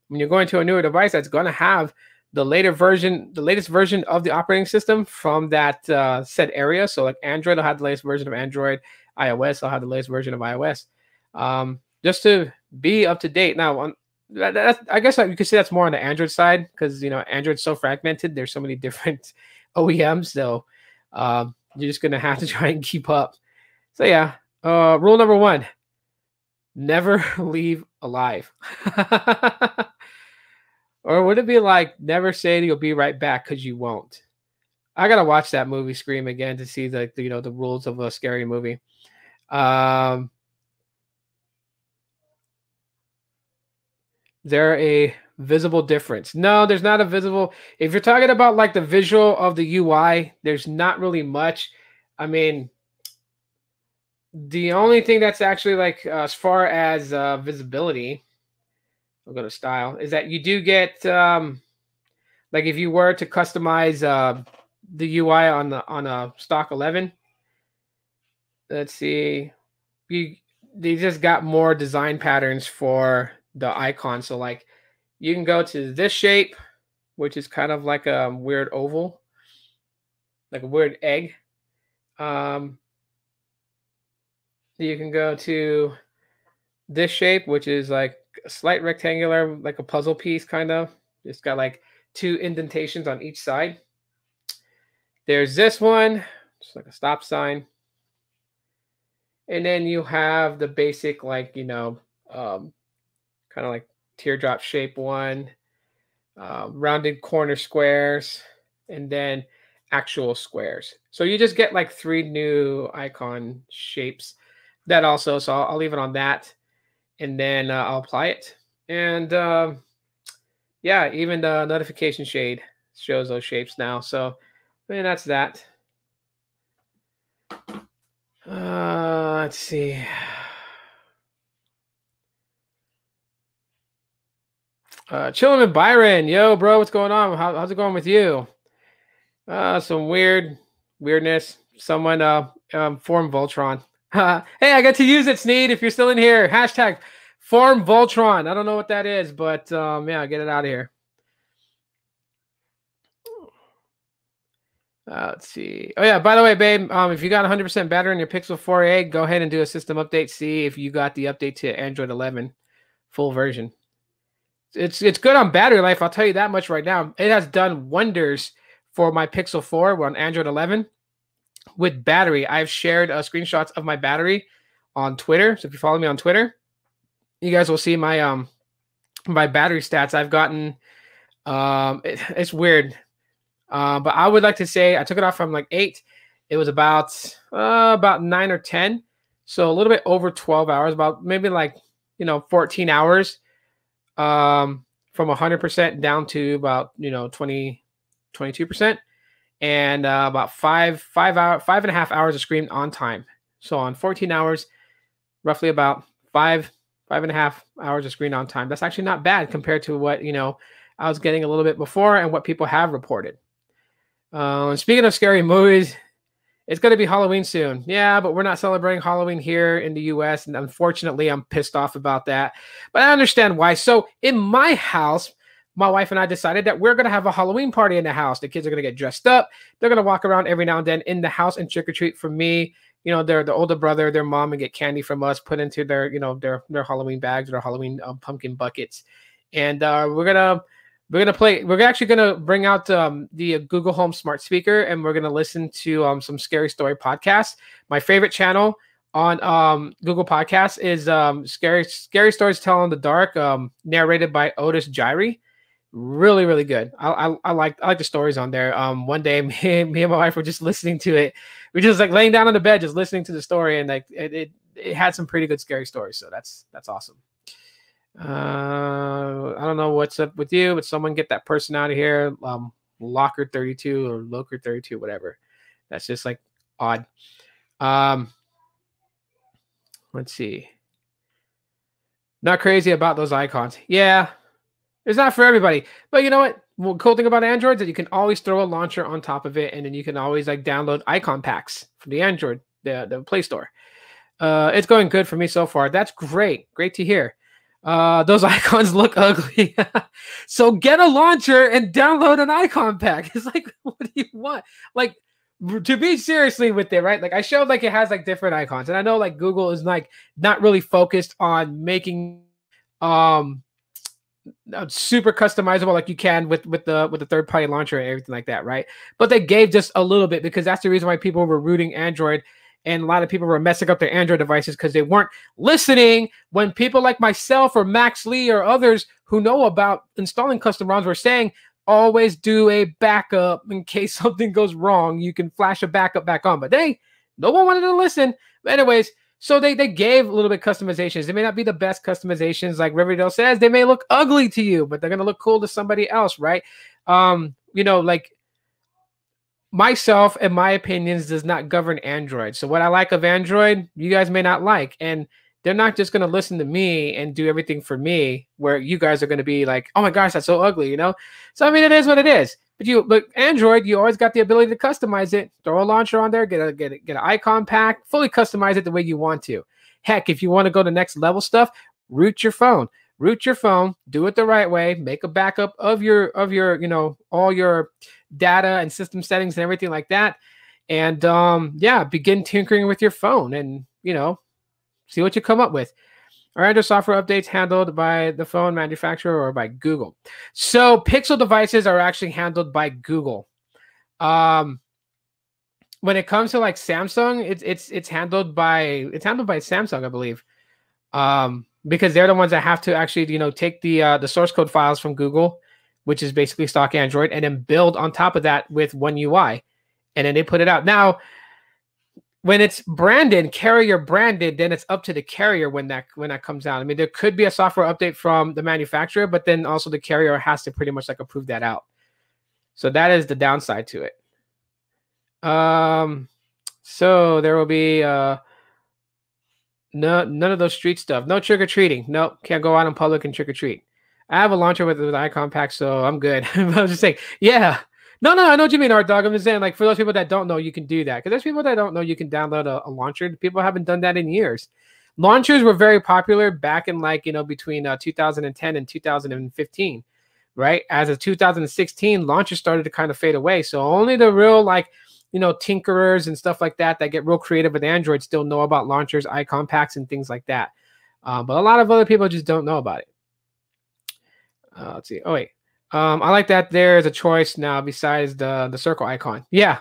when you're going to a newer device that's going to have the latest version of the operating system from that said area. So like Android will have the latest version of Android, iOS will have the latest version of iOS, just to be up to date. Now, I guess you could say that's more on the Android side because Android's so fragmented. There's so many different OEMs, so you're just gonna have to try and keep up. So yeah, rule number 1: never leave alive. Or would it be like never say you'll be right back because you won't? I gotta watch that movie Scream again to see the rules of a scary movie. There a visible difference? No, there's not a visible. If you're talking about like the visual of the UI, there's not really much. I mean, the only thing that's actually like as far as visibility, I'll go to style, is that you do get like if you were to customize the UI on a stock 11, let's see, they just got more design patterns for the icon. So like you can go to this shape, which is kind of like a weird oval, like a weird egg. You can go to this shape, which is like a slight rectangular, like a puzzle piece kind of. It's got like 2 indentations on each side. There's this one, just like a stop sign. And then you have the basic, like, kind of like teardrop shape one, rounded corner squares. And then actual squares. So you just get like 3 new icon shapes. That also, so I'll leave it on that, and then I'll apply it. And yeah, even the notification shade shows those shapes now. So, and that's that. Let's see. Chilling with Byron. Yo, bro, what's going on? How's it going with you? Some weirdness. Someone form Voltron. Hey, I got to use it, Sneed. If you're still in here, hashtag form Voltron. I don't know what that is, but yeah, get it out of here. Let's see. Oh yeah, by the way, babe, if you got 100% battery in your Pixel 4a, go ahead and do a system update. See if you got the update to Android 11 full version. It's good on battery life. I'll tell you that much right now. It has done wonders for my Pixel 4 on Android 11 with battery. I've shared screenshots of my battery on Twitter. So if you follow me on Twitter, you guys will see my my battery stats. I've gotten it's weird. But I would like to say I took it off from like 8. It was about 9 or 10. So a little bit over 12 hours, about maybe like, 14 hours. From 100% down to about 22%, and about 5.5 hours of screen on time. So on 14 hours, roughly about 5.5 hours of screen on time. That's actually not bad compared to what I was getting a little bit before and what people have reported. Speaking of scary movies, it's going to be Halloween soon. Yeah, but we're not celebrating Halloween here in the US. And unfortunately, I'm pissed off about that. But I understand why. So in my house, my wife and I decided that we're going to have a Halloween party in the house. The kids are going to get dressed up. They're going to walk around every now and then in the house and trick or treat for me. They're the older brother, their mom, and get candy from us, put into their, their Halloween bags, their Halloween pumpkin buckets. And we're actually gonna bring out the Google Home smart speaker, and we're gonna listen to some scary story podcasts. My favorite channel on Google Podcasts is Scary Stories Tell in the Dark, narrated by Otis Gyrie. Really, really good. I like the stories on there. One day me and my wife were just listening to it. We just like laying down on the bed, just listening to the story, and like it had some pretty good scary stories. So that's awesome. I don't know what's up with you, but someone get that person out of here. Locker 32 or Loker 32, whatever. That's just like odd. Let's see. Not crazy about those icons. Yeah, it's not for everybody. But you know what? Well, cool thing about Android is that you can always throw a launcher on top of it, and then you can always like download icon packs from the Android, the Play Store. It's going good for me so far. That's great. Great to hear. Those icons look ugly. So get a launcher and download an icon pack. It's like, what do you want? Like, to be seriously with it, right? Like I showed like it has like different icons. And I know like Google is like not really focused on making super customizable like you can with the third-party launcher and everything like that, right? But they gave just a little bit because that's the reason why people were rooting Android. And a lot of people were messing up their Android devices because they weren't listening when people like myself or Max Lee or others who know about installing custom ROMs were saying, always do a backup in case something goes wrong. You can flash a backup back on. But no one wanted to listen. But anyways, so they gave a little bit customizations. They may not be the best customizations like Riverdale says. They may look ugly to you, but they're going to look cool to somebody else, right? Like myself and my opinions does not govern Android. So what I like of Android, you guys may not like. And they're not just going to listen to me and do everything for me where you guys are going to be like, oh my gosh, that's so ugly, So, I mean, it is what it is. But Android, you always got the ability to customize it. Throw a launcher on there, get an icon pack, fully customize it the way you want to. Heck, if you want to go to next level stuff, root your phone, do it the right way, make a backup of your all your data and system settings and everything like that. And begin tinkering with your phone and, see what you come up with. Are Android software updates handled by the phone manufacturer or by Google? So Pixel devices are actually handled by Google. When it comes to like Samsung, it's handled by Samsung, I believe. Because they're the ones that have to actually, take the source code files from Google, which is basically stock Android, and then build on top of that with One UI. and then they put it out. Now, when it's branded, carrier branded, then it's up to the carrier when that comes out. I mean, there could be a software update from the manufacturer, but then also the carrier has to pretty much like approve that out. So that is the downside to it. So there will be none of those street stuff. No trick or treating. Nope, can't go out in public and trick or treat. I have a launcher with icon pack, so I'm good. I was just saying, yeah. No, I know what you mean, Art Dog. I'm just saying, like, for those people that don't know, you can do that. Because there's people that don't know you can download a launcher. People haven't done that in years. Launchers were very popular back in, like, between 2010 and 2015, right? As of 2016, launchers started to kind of fade away. So only the real, like, tinkerers and stuff like that get real creative with Android still know about launchers, icon packs, and things like that. But a lot of other people just don't know about it. Let's see. Oh, wait. I like that there's a choice now besides the circle icon. Yeah.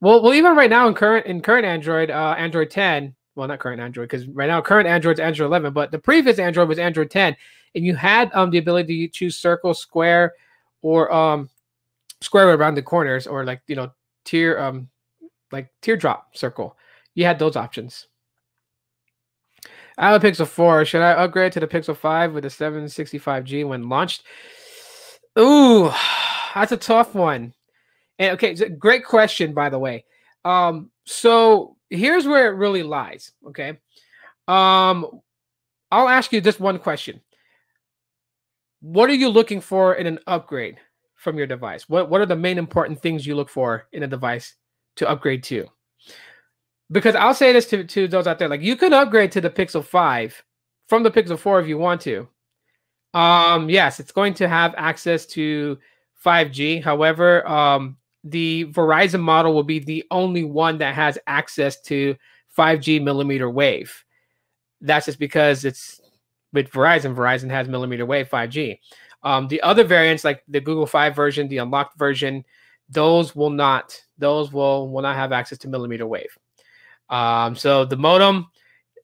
well, even right now in current Android, Android 10, well, not current Android, because right now current Android's Android 11, but the previous Android was Android 10, and you had the ability to choose circle, square, or square around the corners, or like teardrop circle. You had those options. I have a Pixel 4. Should I upgrade to the Pixel 5 with the 765G when launched? Ooh, that's a tough one. And okay, great question, by the way. So here's where it really lies. Okay. I'll ask you just one question. What are you looking for in an upgrade from your device? What are the main important things you look for in a device to upgrade to? Because I'll say this to those out there, like, you could upgrade to the Pixel 5 from the Pixel 4 if you want to. Yes, it's going to have access to 5G. However, the Verizon model will be the only one that has access to 5G millimeter wave. That's just because it's with Verizon. Verizon has millimeter wave 5G. The other variants, like the Google 5 version, the unlocked version, those will not have access to millimeter wave. So the modem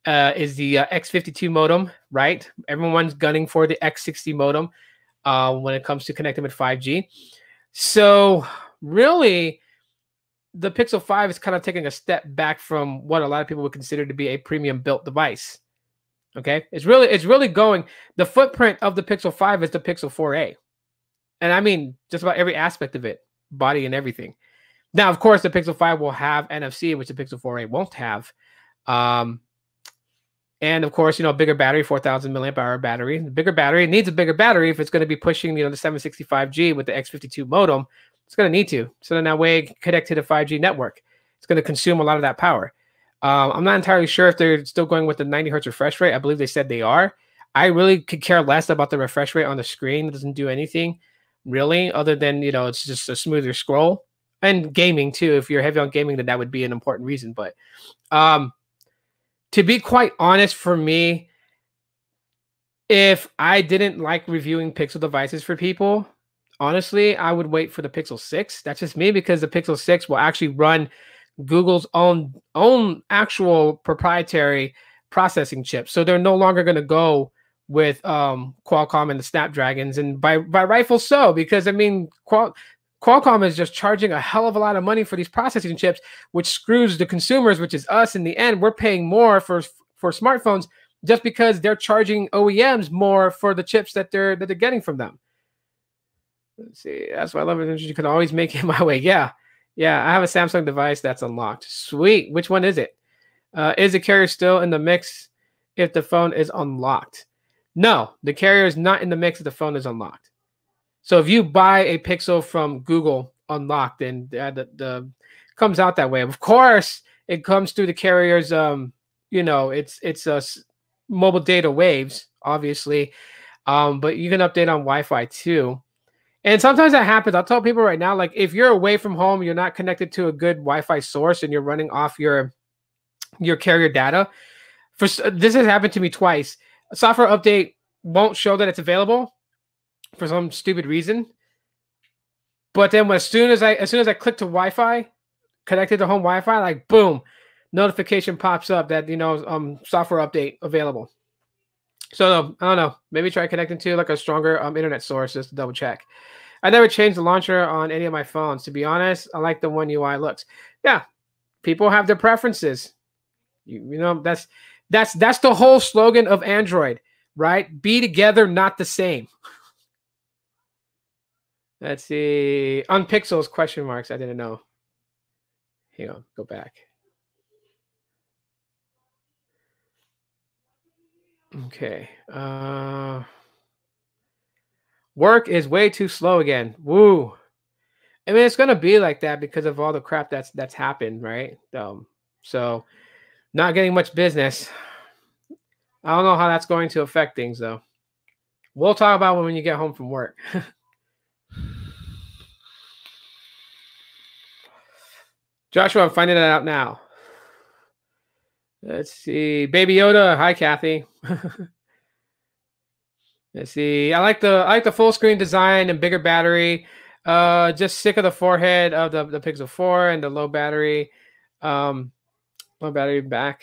is the X52 modem, right? Everyone's gunning for the X60 modem when it comes to connecting with 5G. So really, the Pixel 5 is kind of taking a step back from what a lot of people would consider to be a premium built device. Okay, it's really going. The footprint of the Pixel 5 is the Pixel 4a, and I mean just about every aspect of it, body and everything. Now, of course, the Pixel 5 will have NFC, which the Pixel 4a won't have. And of course, bigger battery, 4,000 milliamp hour battery. The bigger battery needs a bigger battery if it's going to be pushing, the 765G with the X52 modem. It's going to need to. So then that way, connect to the 5G network. It's going to consume a lot of that power. I'm not entirely sure if they're still going with the 90 hertz refresh rate. I believe they said they are. I really could care less about the refresh rate on the screen. It doesn't do anything really, other than, it's just a smoother scroll. And gaming too. If you're heavy on gaming, then that would be an important reason. But to be quite honest, for me, if I didn't like reviewing Pixel devices for people, honestly, I would wait for the Pixel 6. That's just me, because the Pixel 6 will actually run Google's own actual proprietary processing chip. So they're no longer going to go with Qualcomm and the Snapdragons, and by rightful so, because I mean Qualcomm is just charging a hell of a lot of money for these processing chips, which screws the consumers, which is us in the end. We're paying more for smartphones just because they're charging OEMs more for the chips that they're getting from them. Let's see. That's why I love it. You can always make it my way. Yeah. I have a Samsung device that's unlocked. Sweet. Which one is it? Is the carrier still in the mix if the phone is unlocked? No, the carrier is not in the mix if the phone is unlocked. So if you buy a Pixel from Google unlocked, then the comes out that way. Of course, it comes through the carriers. It's mobile data waves, obviously, but you can update on Wi-Fi too. And sometimes that happens. I'll tell people right now, like, if you're away from home, you're not connected to a good Wi-Fi source, and you're running off your carrier data. This has happened to me twice. A software update won't show that it's available for some stupid reason. But then as soon as I click to Wi-Fi, connected to home Wi-Fi, like, boom, notification pops up that software update available. So I don't know. Maybe try connecting to like a stronger internet source just to double check. I never changed the launcher on any of my phones. To be honest, I like the One UI looks. Yeah, people have their preferences. You know, that's the whole slogan of Android, right? Be together, not the same. Let's see. On Pixels, question marks. I didn't know. Hang on, go back. Okay. Work is way too slow again. Woo. I mean, it's gonna be like that because of all the crap that's happened, right? So not getting much business. I don't know how that's going to affect things, though. We'll talk about when you get home from work. Joshua, I'm finding that out now. Let's see. Baby Yoda. Hi, Kathy. Let's see. I like the full screen design and bigger battery. Just sick of the forehead of the Pixel 4 and the low battery. Low battery back.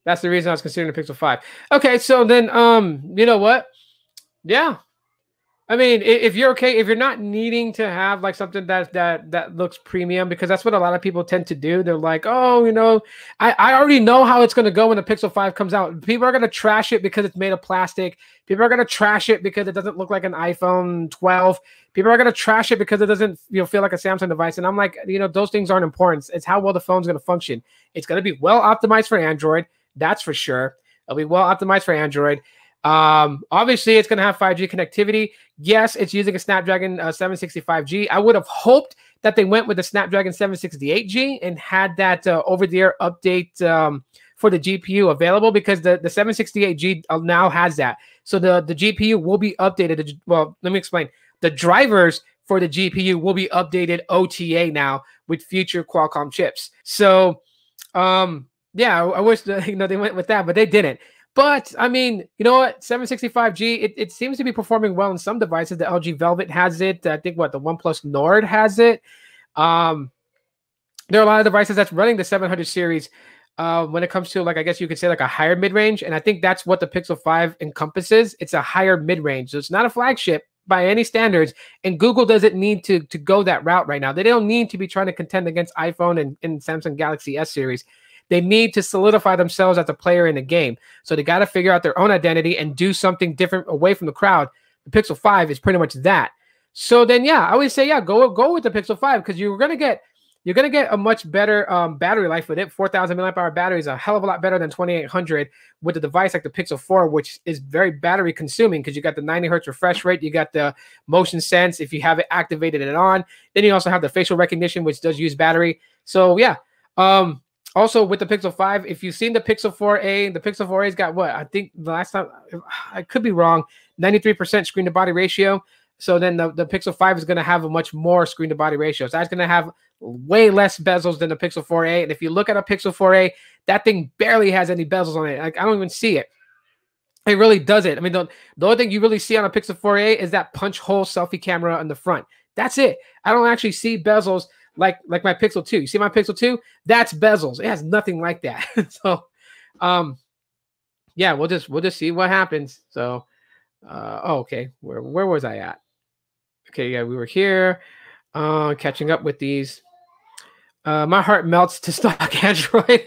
That's the reason I was considering the Pixel 5. Okay, so then you know what? Yeah. I mean, if you're okay, if you're not needing to have like something that looks premium, because that's what a lot of people tend to do. They're like, oh, you know, I already know how it's going to go when the Pixel 5 comes out. People are going to trash it because it's made of plastic. People are going to trash it because it doesn't look like an iPhone 12. People are going to trash it because it doesn't feel like a Samsung device. And I'm like, you know, those things aren't important. It's how well the phone's going to function. It's going to be well optimized for Android. That's for sure. It'll be well optimized for Android. Obviously, it's going to have 5G connectivity. Yes, it's using a Snapdragon 765G. I would have hoped that they went with the Snapdragon 768G and had that over-the-air update for the GPU available, because the 768G now has that. So the GPU will be updated. Well, let me explain. The drivers for the GPU will be updated OTA now with future Qualcomm chips. So, yeah, I wish they went with that, but they didn't. But I mean, you know what? 765G, it seems to be performing well in some devices. The LG Velvet has it. I think the OnePlus Nord has it. There are a lot of devices that's running the 700 series when it comes to, like, I guess you could say like a higher mid-range. And I think that's what the Pixel 5 encompasses. It's a higher mid-range. So it's not a flagship by any standards. And Google doesn't need to go that route right now. They don't need to be trying to contend against iPhone and Samsung Galaxy S series. They need to solidify themselves as a player in the game. So they got to figure out their own identity and do something different away from the crowd. The Pixel 5 is pretty much that. So then, yeah, I would say, yeah, go with the Pixel 5, because you're gonna get a much better battery life with it. 4,000 milliamp hour battery is a hell of a lot better than 2,800 with a device like the Pixel 4, which is very battery consuming, because you got the 90 hertz refresh rate, you got the motion sense if you have it activated and on. Then you also have the facial recognition, which does use battery. So yeah. Also, with the Pixel 5, if you've seen the Pixel 4a, the Pixel 4a's got what? I think the last time, I could be wrong, 93% screen-to-body ratio. So then the Pixel 5 is going to have a much more screen-to-body ratio. So that's going to have way less bezels than the Pixel 4a. And if you look at a Pixel 4a, that thing barely has any bezels on it. Like, I don't even see it. It really doesn't. I mean, the only thing you really see on a Pixel 4a is that punch hole selfie camera on the front. That's it. I don't actually see bezels like my Pixel 2. You see my Pixel 2? That's bezels. It has nothing like that. So, yeah, we'll just see what happens. So, okay, where was I at? Okay, yeah, we were here, catching up with these. My heart melts to stock Android.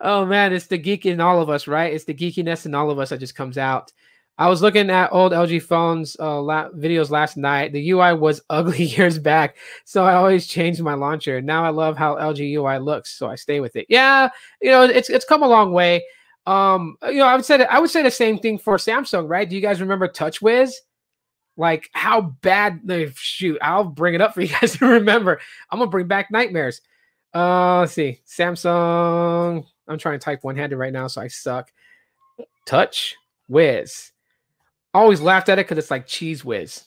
Oh man, it's the geek in all of us, right? It's the geekiness in all of us that just comes out. I was looking at old LG phones videos last night. The UI was ugly years back, so I always changed my launcher. Now I love how LG UI looks, so I stay with it. Yeah, you know, it's come a long way. You know, I would say the same thing for Samsung, right? Do you guys remember TouchWiz? Like, how bad? Shoot, I'll bring it up for you guys to remember. I'm gonna bring back nightmares. Let's see, Samsung. I'm trying to type one-handed right now, so I suck. TouchWiz. Always laughed at it because it's like Cheese Whiz.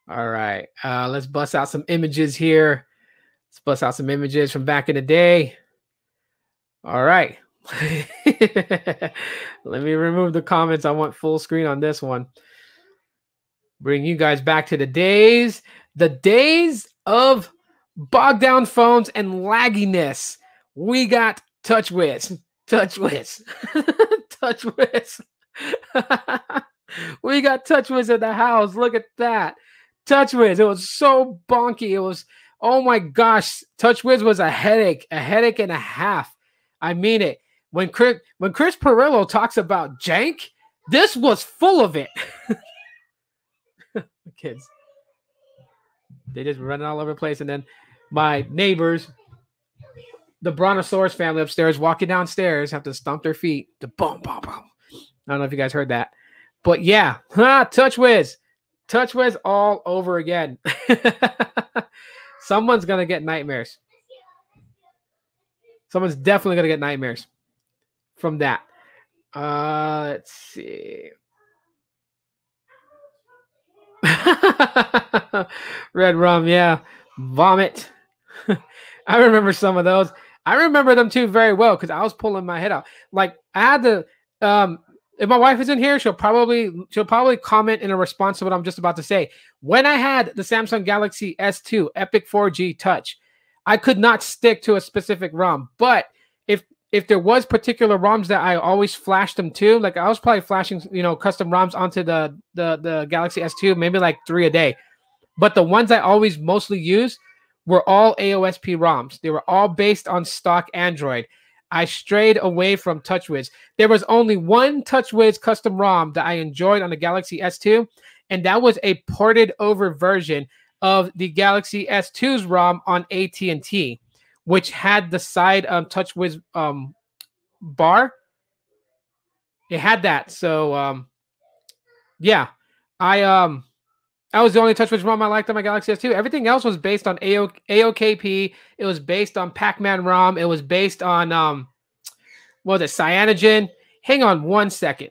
All right, let's bust out some images here. Let's bust out some images from back in the day. All right. Let me remove the comments. I want full screen on this one. Bring you guys back to the days of bogged down phones and lagginess. We got TouchWiz. TouchWiz. TouchWiz. We got TouchWiz in the house. Look at that. TouchWiz. It was so bonky. It was, oh my gosh. TouchWiz was a headache and a half. I mean it. When Chris Perillo talks about jank, this was full of it. The kids. They just running all over the place. And then my neighbors, the Brontosaurus family upstairs, walking downstairs, have to stomp their feet. The boom, boom, boom. I don't know if you guys heard that. But yeah, TouchWiz. TouchWiz all over again. Someone's going to get nightmares. Someone's definitely going to get nightmares from that. Let's see. Red rum, yeah. Vomit. I remember some of those. I remember them too very well because I was pulling my head out. Like I had to if my wife is in here, she'll probably comment in a response to what I'm just about to say. When I had the Samsung Galaxy S2 Epic 4G Touch, I could not stick to a specific ROM. But if there was particular ROMs that I always flashed them to, like I was probably flashing, custom ROMs onto the Galaxy S2, maybe like 3 a day. But the ones I always mostly use were all AOSP ROMs. They were all based on stock Android. I strayed away from TouchWiz. There was only one TouchWiz custom ROM that I enjoyed on the Galaxy S2, and that was a ported over version of the Galaxy S2's ROM on AT&T, which had the side TouchWiz bar. It had that. So yeah, I was the only TouchWiz ROM I liked on my Galaxy S2. Everything else was based on AOKP. It was based on Pac-Man ROM. It was based on what was it, Cyanogen? Hang on one second.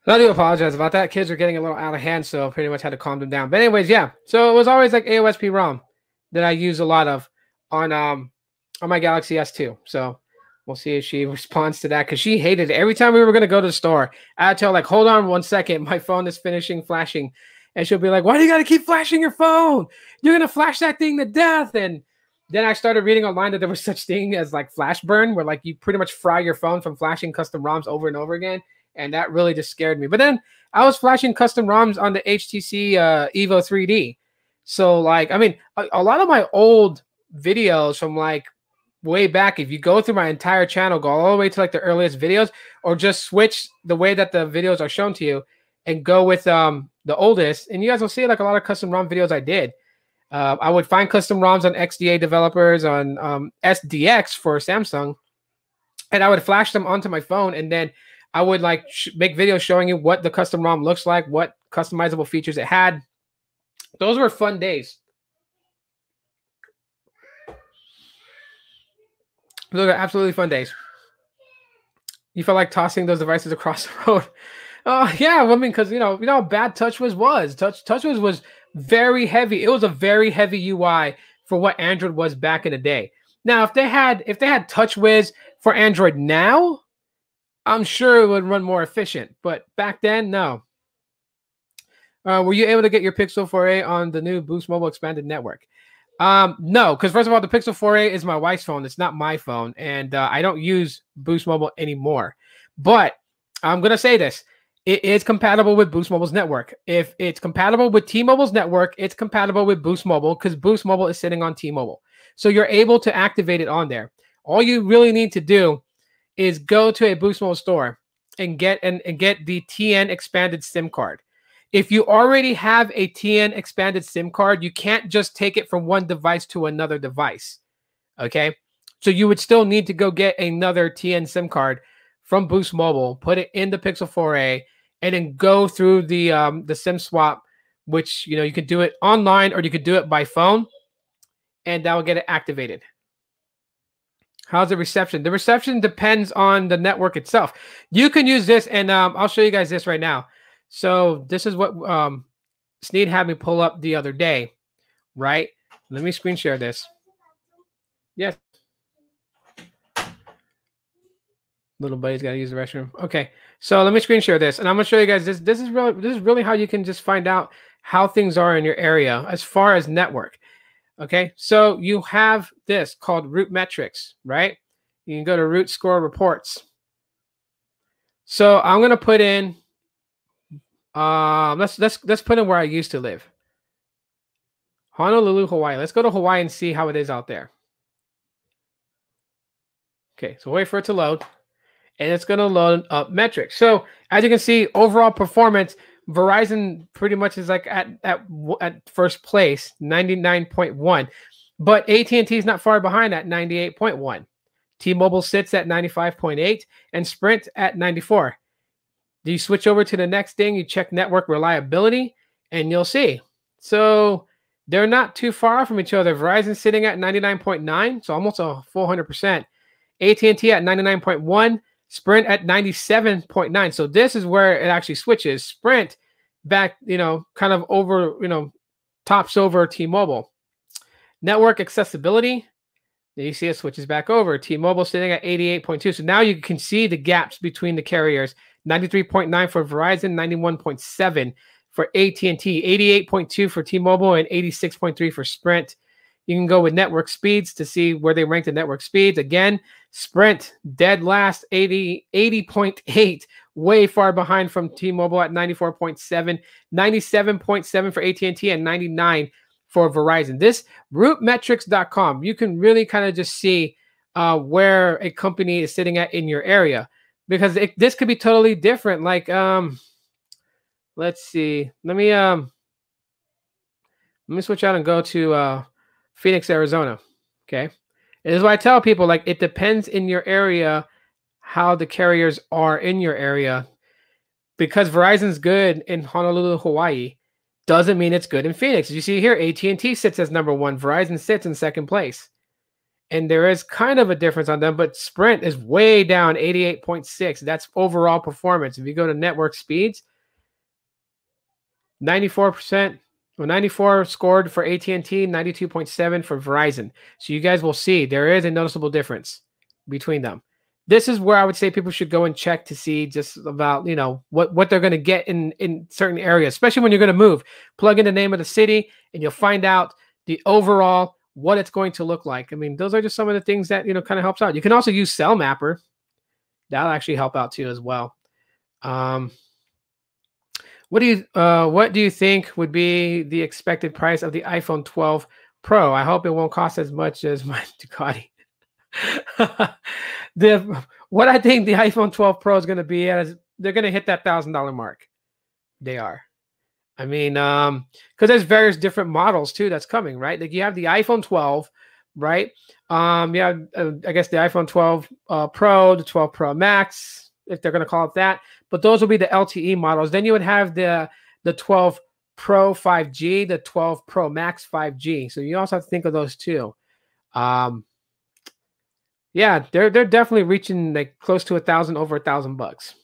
I do apologize about that. Kids are getting a little out of hand, so pretty much had to calm them down. But anyways, yeah. So it was always like AOSP ROM that I use a lot of on my Galaxy S2. So we'll see if she responds to that because she hated it. Every time we were going to go to the store, I had to tell her, like, hold on 1 second. My phone is finishing flashing. And she'll be like, why do you got to keep flashing your phone? You're going to flash that thing to death. And then I started reading online that there was such thing as like flash burn, where like you pretty much fry your phone from flashing custom ROMs over and over again. And that really just scared me. But then I was flashing custom ROMs on the HTC Evo 3D. So like, I mean, a lot of my old videos from like way back, if you go through my entire channel, go all the way to like the earliest videos, or just switch the way that the videos are shown to you and go with the oldest, and you guys will see like a lot of custom ROM videos I did. I would find custom ROMs on XDA developers, on SDX for Samsung, and I would flash them onto my phone, and then I would like make videos showing you what the custom ROM looks like, what customizable features it had. Those were fun days. Those are absolutely fun days. You felt like tossing those devices across the road. Yeah, I mean, because you know how bad TouchWiz was. TouchWiz was very heavy. It was a very heavy UI for what Android was back in the day. Now, if they had TouchWiz for Android now, I'm sure it would run more efficient. But back then, no. Were you able to get your Pixel 4a on the new Boost Mobile expanded network? No, because first of all, the Pixel 4a is my wife's phone. It's not my phone, and I don't use Boost Mobile anymore. But I'm gonna say this: it is compatible with Boost Mobile's network. If it's compatible with T-Mobile's network, it's compatible with Boost Mobile because Boost Mobile is sitting on T-Mobile. So you're able to activate it on there. All you really need to do is go to a Boost Mobile store and get the TN expanded SIM card. If you already have a TN expanded SIM card, you can't just take it from one device to another device. Okay? So you would still need to go get another TN SIM card from Boost Mobile, put it in the Pixel 4a, and then go through the SIM swap, which you could do it online or you could do it by phone, and that will get it activated. How's the reception? The reception depends on the network itself. You can use this, and I'll show you guys this right now. So this is what Sneed had me pull up the other day, right? Let me screen share this. Yes. Little buddy's got to use the restroom. Okay, so let me screen share this, and I'm gonna show you guys this. This is really how you can just find out how things are in your area as far as network. Okay, so you have this called root metrics, right? You can go to root score reports. So I'm gonna put in. Let's put in where I used to live. Honolulu, Hawaii. Let's go to Hawaii and see how it is out there. Okay, so wait for it to load. And it's going to load up metrics. So as you can see, overall performance, Verizon pretty much is like at first place, 99.1. But AT&T is not far behind at 98.1. T-Mobile sits at 95.8 and Sprint at 94. Do you switch over to the next thing? You check network reliability and you'll see. So they're not too far from each other. Verizon sitting at 99.9, so almost a full 100%. AT&T at 99.1. Sprint at 97.9. So this is where it actually switches. Sprint back, kind of over, tops over T-Mobile. Network accessibility. You see it switches back over. T-Mobile sitting at 88.2. So now you can see the gaps between the carriers. 93.9 for Verizon, 91.7 for AT&T, 88.2 for T-Mobile, and 86.3 for Sprint. You can go with network speeds to see where they rank the network speeds. Again, Sprint dead last, 80.8, way far behind from T-Mobile at 94.7, 97.7 for AT&T, and 99 for Verizon. This rootmetrics.com, you can really kind of just see where a company is sitting at in your area, because this could be totally different. Like, let's see. Let me switch out and go to Phoenix, Arizona. Okay. And this is why I tell people, like, it depends in your area how the carriers are in your area. Because Verizon's good in Honolulu, Hawaii, doesn't mean it's good in Phoenix. As you see here, AT&T sits as number 1. Verizon sits in second place. And there is kind of a difference on them, but Sprint is way down, 88.6. That's overall performance. If you go to network speeds, 94%. Well, 94 scored for AT&T, 92.7 for Verizon. So you guys will see there is a noticeable difference between them. This is where I would say people should go and check to see just about, what they're going to get in certain areas, especially when you're going to move. Plug in the name of the city and you'll find out the overall what it's going to look like. I mean, those are just some of the things that, kind of helps out. You can also use Cell Mapper. That'll actually help out too as well. What do you think would be the expected price of the iPhone 12 Pro? I hope it won't cost as much as my Ducati. What I think the iPhone 12 Pro is going to be is they're going to hit that $1,000 mark. They are. I mean, because there's various different models too that's coming, right? Like you have the iPhone 12, right? I guess the iPhone 12 Pro, the 12 Pro Max, if they're going to call it that. But those will be the LTE models. Then you would have the 12 Pro 5G, the 12 Pro Max 5G. So you also have to think of those too. Yeah, they're definitely reaching like close to over $1,000,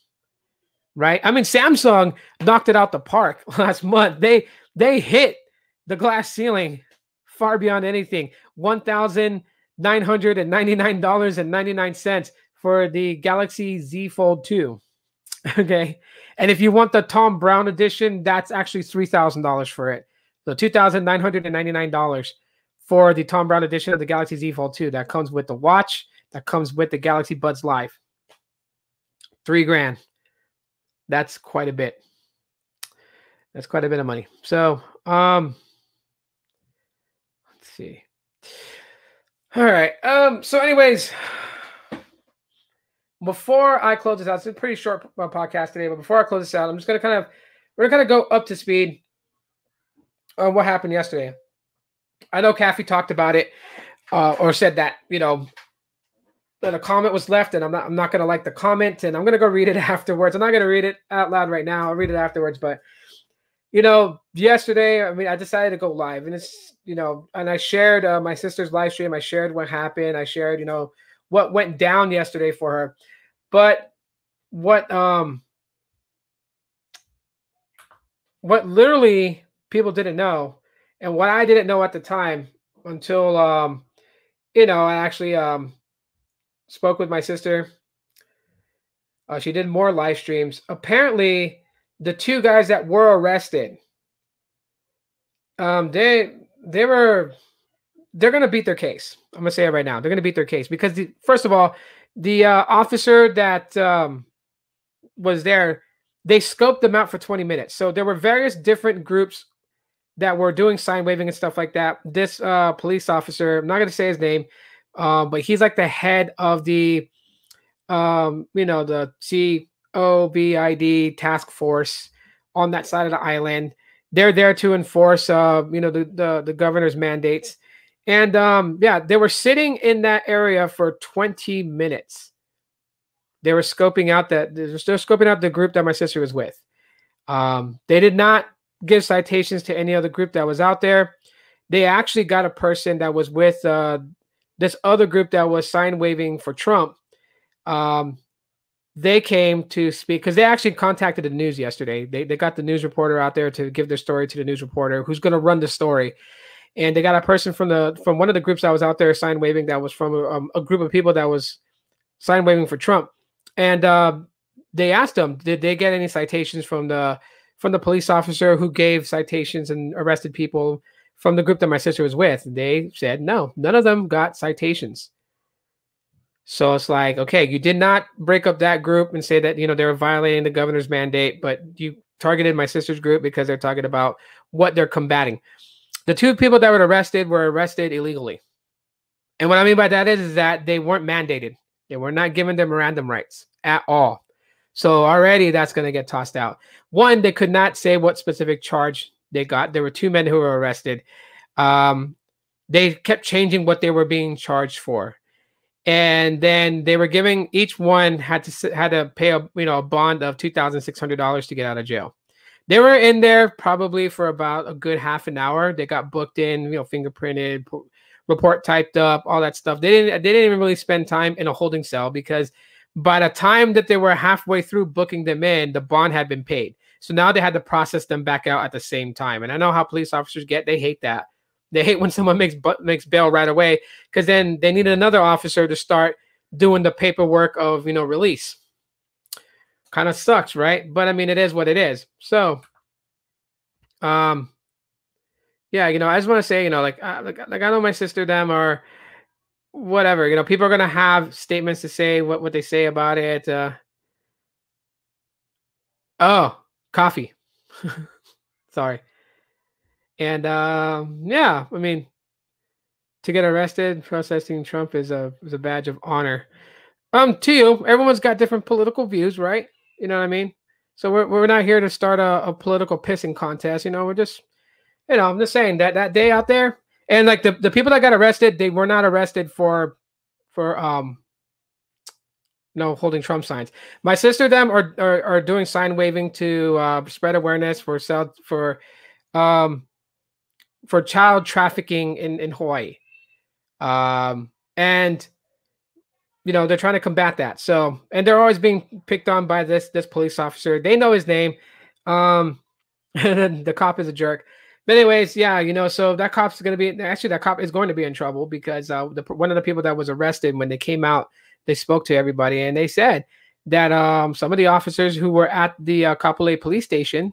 right? I mean, Samsung knocked it out the park last month. They hit the glass ceiling far beyond anything. $1,999.99 for the Galaxy Z Fold 2. Okay, and if you want the Tom Brown edition, that's actually $3,000 for it. So $2,999 for the Tom Brown edition of the Galaxy Z Fold 2. That comes with the watch. That comes with the Galaxy Buds Live. $3,000. That's quite a bit. That's quite a bit of money. So, let's see. All right. So anyways, before I close this out, it's a pretty short podcast today, but before I close this out, I'm just going to we're going to go up to speed on what happened yesterday. I know Kathy talked about it, or said that, that a comment was left, and I'm not going to like the comment, and I'm going to go read it afterwards. I'm not going to read it out loud right now. I'll read it afterwards, but yesterday, I decided to go live, and it's, and I shared my sister's live stream. I shared what happened. I shared, what went down yesterday for her. But what literally people didn't know, and what I didn't know at the time until, I actually spoke with my sister She did more live streams. Apparently, the two guys that were arrested, they're gonna beat their case. I'm gonna say it right now. They're gonna beat their case because first of all, the officer that was there, they scoped them out for 20 minutes. So there were various different groups that were doing sign waving and stuff like that. This police officer, I'm not gonna say his name, but he's like the head of the the COVID task force on that side of the island. They're there to enforce the governor's mandates. And they were sitting in that area for 20 minutes. They were scoping out the group that my sister was with. They did not give citations to any other group that was out there. They actually got a person that was with this other group that was sign waving for Trump. They came to speak because they actually contacted the news yesterday. They got the news reporter out there to give their story to the news reporter who's going to run the story. And they got a person from one of the groups that was out there sign waving that was from a group of people that was sign waving for Trump. And they asked them, did they get any citations from the police officer who gave citations and arrested people from the group that my sister was with? They said no, none of them got citations. So it's like, okay, you did not break up that group and say that they were violating the governor's mandate, but you targeted my sister's group because they're talking about what they're combating. The two people that were arrested illegally. And what I mean by that is that they weren't mandated. They were not given their Miranda rights at all. So already that's going to get tossed out. One, they could not say what specific charge they got. There were two men who were arrested. They kept changing what they were being charged for. And then they were giving, each one had to pay a bond of $2,600 to get out of jail. They were in there probably for about a good half an hour. They got booked in, fingerprinted, report typed up, all that stuff. They didn't even really spend time in a holding cell because by the time that they were halfway through booking them in, the bond had been paid. So now they had to process them back out at the same time. And I know how police officers get. They hate that. They hate when someone makes bail right away because then they needed another officer to start doing the paperwork of, release. Kind of sucks, right? But I mean, it is what it is. So, I just want to say, like I know my sister, them, or whatever, people are going to have statements to say what they say about it. Oh, coffee. Sorry. And I mean, to get arrested, protesting Trump is a badge of honor. To you, everyone's got different political views, right? You know what I mean? So we're not here to start a political pissing contest. We're just, I'm just saying that day out there, and like the people that got arrested, they were not arrested for holding Trump signs. My sister, them are doing sign waving to spread awareness for child trafficking in Hawaii. And they're trying to combat that. So, and they're always being picked on by this police officer. They know his name. The cop is a jerk. But anyways, so that cop's going to be, actually that cop is going to be in trouble because one of the people that was arrested, when they came out, they spoke to everybody and they said that some of the officers who were at the Kapolei police station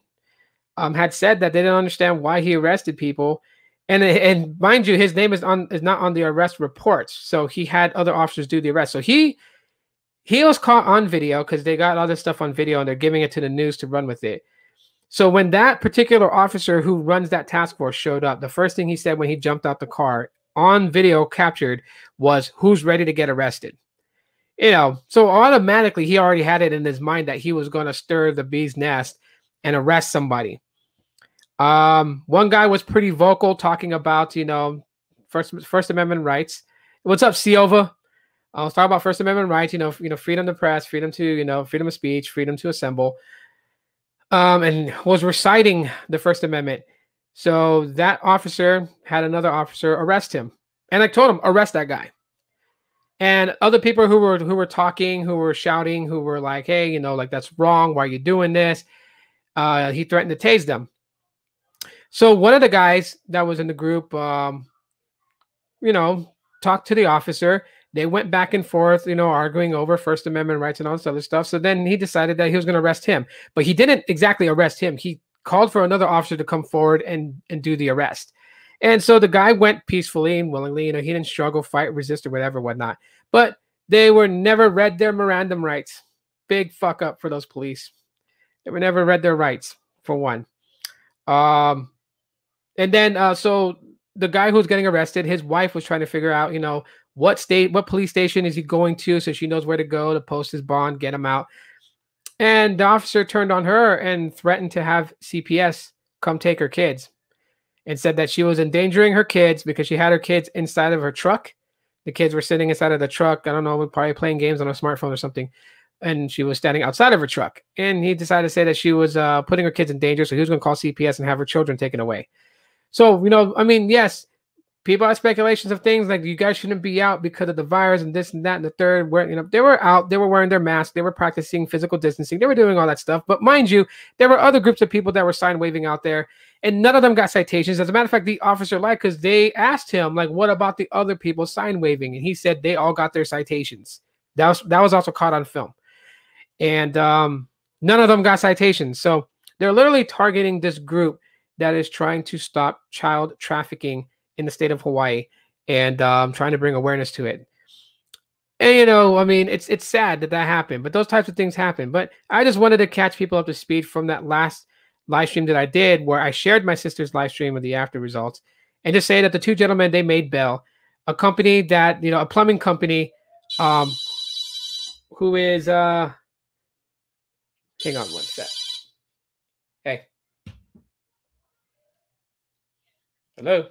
had said that they didn't understand why he arrested people. And mind you, his name is not on the arrest reports. So he had other officers do the arrest. So he was caught on video because they got all this stuff on video and they're giving it to the news to run with it. So when that particular officer who runs that task force showed up, the first thing he said when he jumped out the car on video captured was, "Who's ready to get arrested?" So automatically he already had it in his mind that he was going to stir the bee's nest and arrest somebody. One guy was pretty vocal talking about, First Amendment rights. What's up, Silva? I was talking about First Amendment rights, freedom to press, freedom to, freedom of speech, freedom to assemble, and was reciting the First Amendment. So that officer had another officer arrest him. And I told him, arrest that guy. And other people who were talking, who were shouting, who were like, hey, like that's wrong. Why are you doing this? He threatened to tase them. So one of the guys that was in the group, talked to the officer. They went back and forth, arguing over First Amendment rights and all this other stuff. So then he decided that he was going to arrest him, but he didn't exactly arrest him. He called for another officer to come forward and do the arrest. And so the guy went peacefully and willingly. He didn't struggle, fight, resist, or whatever, whatnot. But they were never read their Miranda rights. Big fuck up for those police. They were never read their rights, for one. And then so the guy who was getting arrested, his wife was trying to figure out, what police station is he going to, so she knows where to go to post his bond, get him out. And the officer turned on her and threatened to have CPS come take her kids, and said that she was endangering her kids because she had her kids inside of her truck. The kids were sitting inside of the truck. I don't know, probably playing games on a smartphone or something. And she was standing outside of her truck. And he decided to say that she was putting her kids in danger. So he was going to call CPS and have her children taken away. So, yes, people have speculations of things like you guys shouldn't be out because of the virus and this and that and the third. Where they were out, they were wearing their masks, they were practicing physical distancing, they were doing all that stuff. But mind you, there were other groups of people that were sign waving out there, and none of them got citations. As a matter of fact, the officer lied because they asked him, like, what about the other people sign waving? And he said they all got their citations. That was also caught on film, and none of them got citations. So they're literally targeting this group that is trying to stop child trafficking in the state of Hawaii, and trying to bring awareness to it. And it's sad that happened, but those types of things happen. But I just wanted to catch people up to speed from that last live stream that I did, where I shared my sister's live stream of the after results, and just say that the two gentlemen, they made bail, a company that, a plumbing company, who is hang on one sec. Hey. Hello.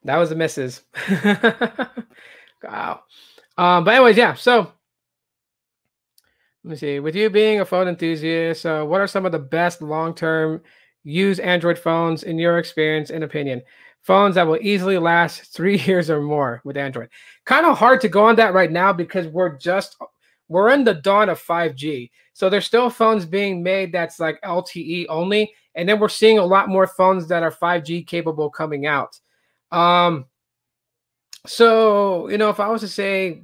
That was a misses. Wow. But anyways, yeah. So let me see. With you being a phone enthusiast, what are some of the best long-term used Android phones in your experience and opinion? Phones that will easily last 3 years or more with Android. Kind of hard to go on that right now because we're in the dawn of 5G. So there's still phones being made that's like LTE only, and then we're seeing a lot more phones that are 5G capable coming out. So if I was to say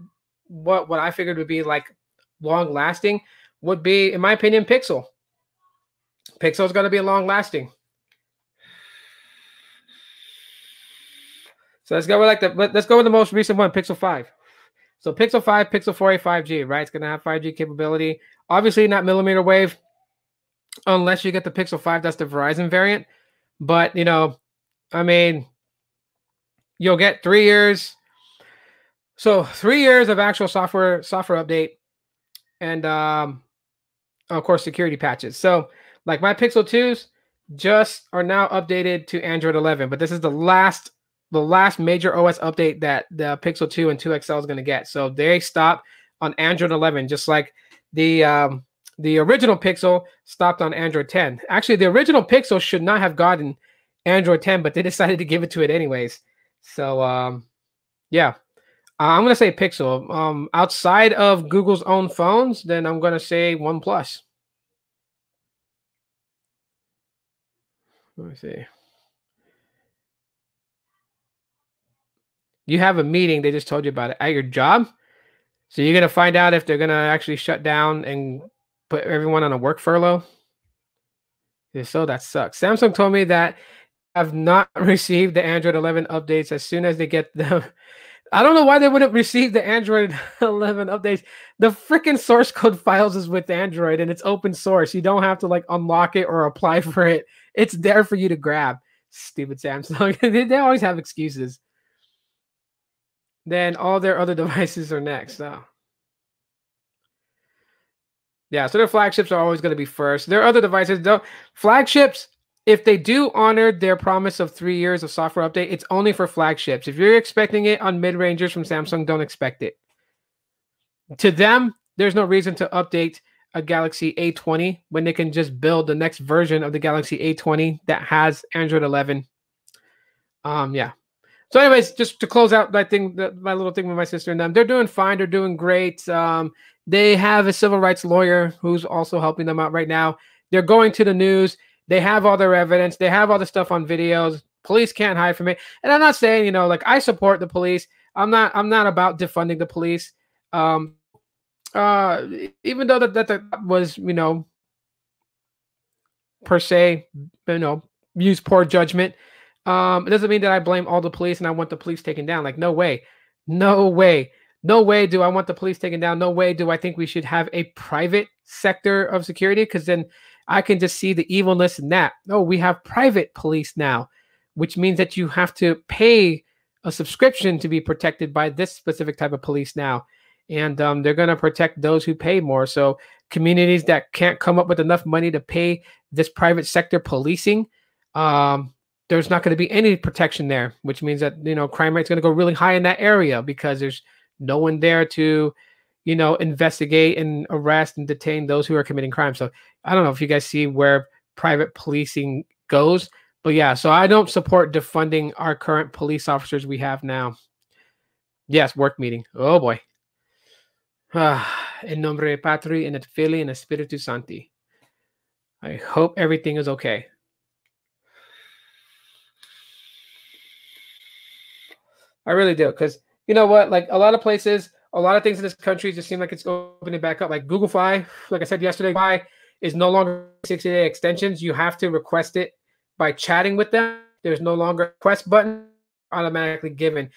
what I figured would be like long lasting, would be, in my opinion, Pixel. Pixel's going to be long lasting. So let's go with the most recent one, Pixel 5. So Pixel 5, Pixel 4a 5G, right? It's going to have 5G capability. Obviously not millimeter wave, unless you get the Pixel 5, that's the Verizon variant. But you'll get 3 years. So 3 years of actual software update, and of course security patches. So like my Pixel 2s just are now updated to Android 11, but this is the last major OS update that the Pixel 2 and 2 XL is going to get. So they stop on Android 11, just like the original Pixel stopped on Android 10. Actually, the original Pixel should not have gotten Android 10, but they decided to give it to it anyways. So yeah. I'm going to say Pixel. Outside of Google's own phones, then I'm going to say OnePlus. Let me see. You have a meeting. They just told you about it at your job. So you're going to find out if they're going to actually shut down and put everyone on a work furlough. If so, that sucks. Samsung told me that have not received the Android 11 updates. As soon as they get them, I don't know why they wouldn't receive the Android 11 updates. The freaking source code files is with Android and it's open source. You don't have to like unlock it or apply for it. It's there for you to grab. Stupid Samsung. They always have excuses. Then all their other devices are next. Oh. Yeah, so their flagships are always going to be first. There are other devices, though. Flagships, if they do honor their promise of 3 years of software update, it's only for flagships. If you're expecting it on mid-rangers from Samsung, don't expect it. To them, there's no reason to update a Galaxy A20 when they can just build the next version of the Galaxy A20 that has Android 11. Yeah. So, anyways, just to close out my little thing with my sister and them, they're doing fine. They're doing great. They have a civil rights lawyer who's also helping them out right now. They're going to the news. They have all their evidence. They have all the stuff on videos. Police can't hide from it. And I'm not saying, like I support the police. I'm not about defunding the police. Even though that was, per se, use poor judgment. It doesn't mean that I blame all the police and I want the police taken down. Like, no way. No way. No way do I want the police taken down. No way do I think we should have a private sector of security, because then I can just see the evilness in that. No, we have private police now, which means that you have to pay a subscription to be protected by this specific type of police now. And they're going to protect those who pay more. So communities that can't come up with enough money to pay this private sector policing, there's not going to be any protection there, which means that, crime rate's going to go really high in that area because there's no one there to, investigate and arrest and detain those who are committing crime. So I don't know if you guys see where private policing goes, but yeah, so I don't support defunding our current police officers we have now. Yes, work meeting. Oh boy. En nombre de Patri, en et Filii, en Spiritus Sancti. I hope everything is okay. I really do, because you know what? Like a lot of places, a lot of things in this country just seem like it's opening back up. Like Google Fi, like I said yesterday, Fi is no longer 60-day extensions. You have to request it by chatting with them. There's no longer a request button automatically given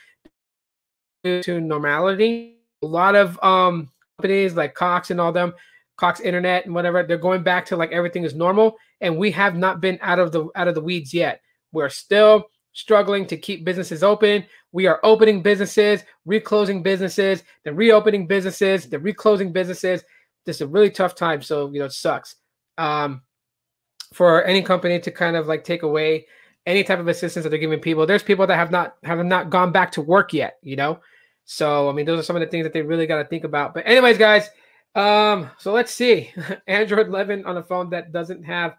due to normality. A lot of companies like Cox and all them, Cox Internet and whatever, they're going back to like everything is normal, and we have not been out of the weeds yet. We're still struggling to keep businesses open. We are opening businesses, reclosing businesses, then reopening businesses, then reclosing businesses. This is a really tough time. So, it sucks for any company to kind of like take away any type of assistance that they're giving people. There's people that have not gone back to work yet, So, I mean, those are some of the things that they really got to think about. But anyways, guys, so let's see. Android 11 on a phone that doesn't have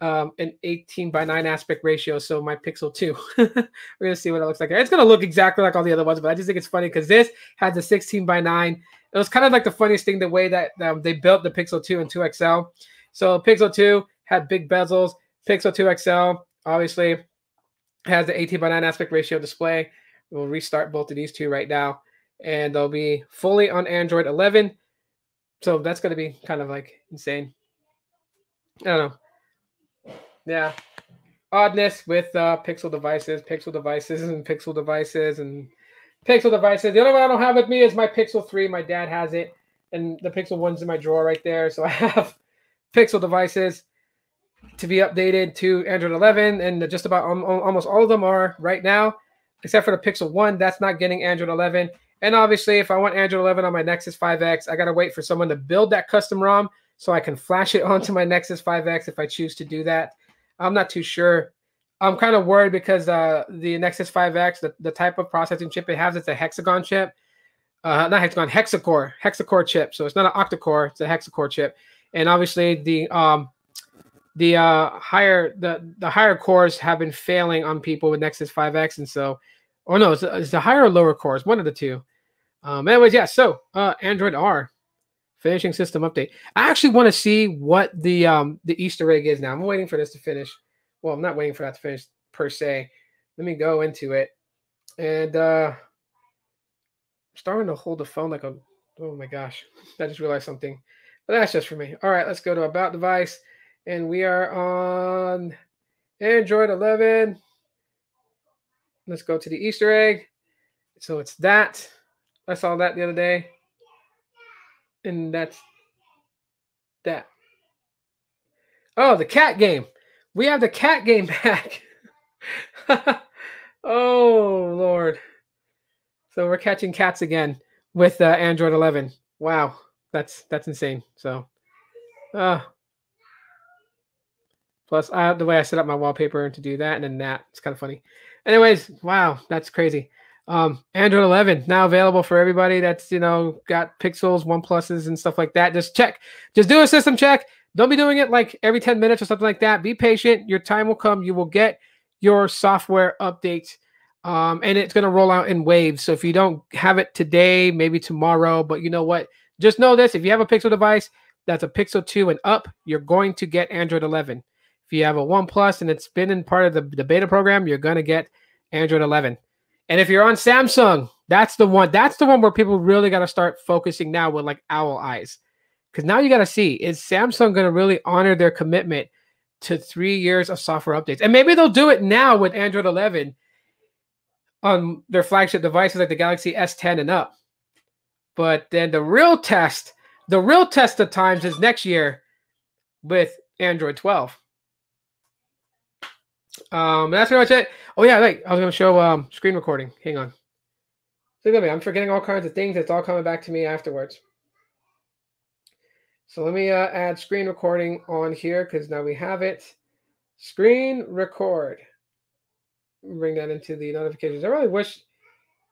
an 18:9 aspect ratio. So my Pixel 2, we're going to see what it looks like. It's going to look exactly like all the other ones, but I just think it's funny because this has a 16:9. It was kind of like the funniest thing, the way that they built the Pixel 2 and 2 XL. So Pixel 2 had big bezels. Pixel 2 XL obviously has the 18:9 aspect ratio display. We'll restart both of these two right now, and they'll be fully on Android 11. So that's going to be kind of like insane. I don't know. Yeah. Oddness with Pixel devices, and Pixel devices, and Pixel devices. The only one I don't have with me is my Pixel 3. My dad has it, and the Pixel 1's in my drawer right there. So I have Pixel devices to be updated to Android 11, and just about almost all of them are right now, except for the Pixel 1. That's not getting Android 11. And obviously, if I want Android 11 on my Nexus 5X, I got to wait for someone to build that custom ROM so I can flash it onto my Nexus 5X if I choose to do that. I'm not too sure. I'm kind of worried because the Nexus 5X, the type of processing chip it has, it's a hexagon chip. Not hexagon, hexacore chip. So it's not an octa-core, it's a hexacore chip. And obviously the higher cores have been failing on people with Nexus 5X, and so, or no, it's the higher or lower cores, one of the two. Anyways, yeah. So Android R finishing system update. I actually want to see what the Easter egg is now. I'm waiting for this to finish. Well, I'm not waiting for that to finish per se. Let me go into it, and I'm starting to hold the phone like a. Oh my gosh! I just realized something, but that's just for me. All right, let's go to About Device. And we are on Android 11. Let's go to the Easter egg. So it's that. I saw that the other day. And that's that. Oh, the cat game. We have the cat game back. Oh, Lord. So we're catching cats again with Android 11. Wow. That's insane. So Plus, the way I set up my wallpaper to do that, and then that, it's kind of funny. Anyways, wow, that's crazy. Android 11 now available for everybody that's got Pixels, OnePluses, and stuff like that. Just do a system check. Don't be doing it like every 10 minutes or something like that. Be patient. Your time will come. You will get your software updates, and it's going to roll out in waves. So if you don't have it today, maybe tomorrow, but you know what? Just know this: if you have a Pixel device that's a Pixel 2 and up, you're going to get Android 11. If you have a OnePlus and it's been in part of the beta program, you're going to get Android 11. And if you're on Samsung, that's the one. That's the one where people really got to start focusing now with like owl eyes. Because now you got to see, is Samsung going to really honor their commitment to 3 years of software updates? And maybe they'll do it now with Android 11 on their flagship devices like the Galaxy S10 and up. But then the real test of times is next year with Android 12. That's pretty much it. Oh yeah, wait, I was gonna show screen recording. Hang on. Look at me, I'm forgetting all kinds of things. It's all coming back to me afterwards. So let me add screen recording on here because now we have it. Screen record. Bring that into the notifications. I really wish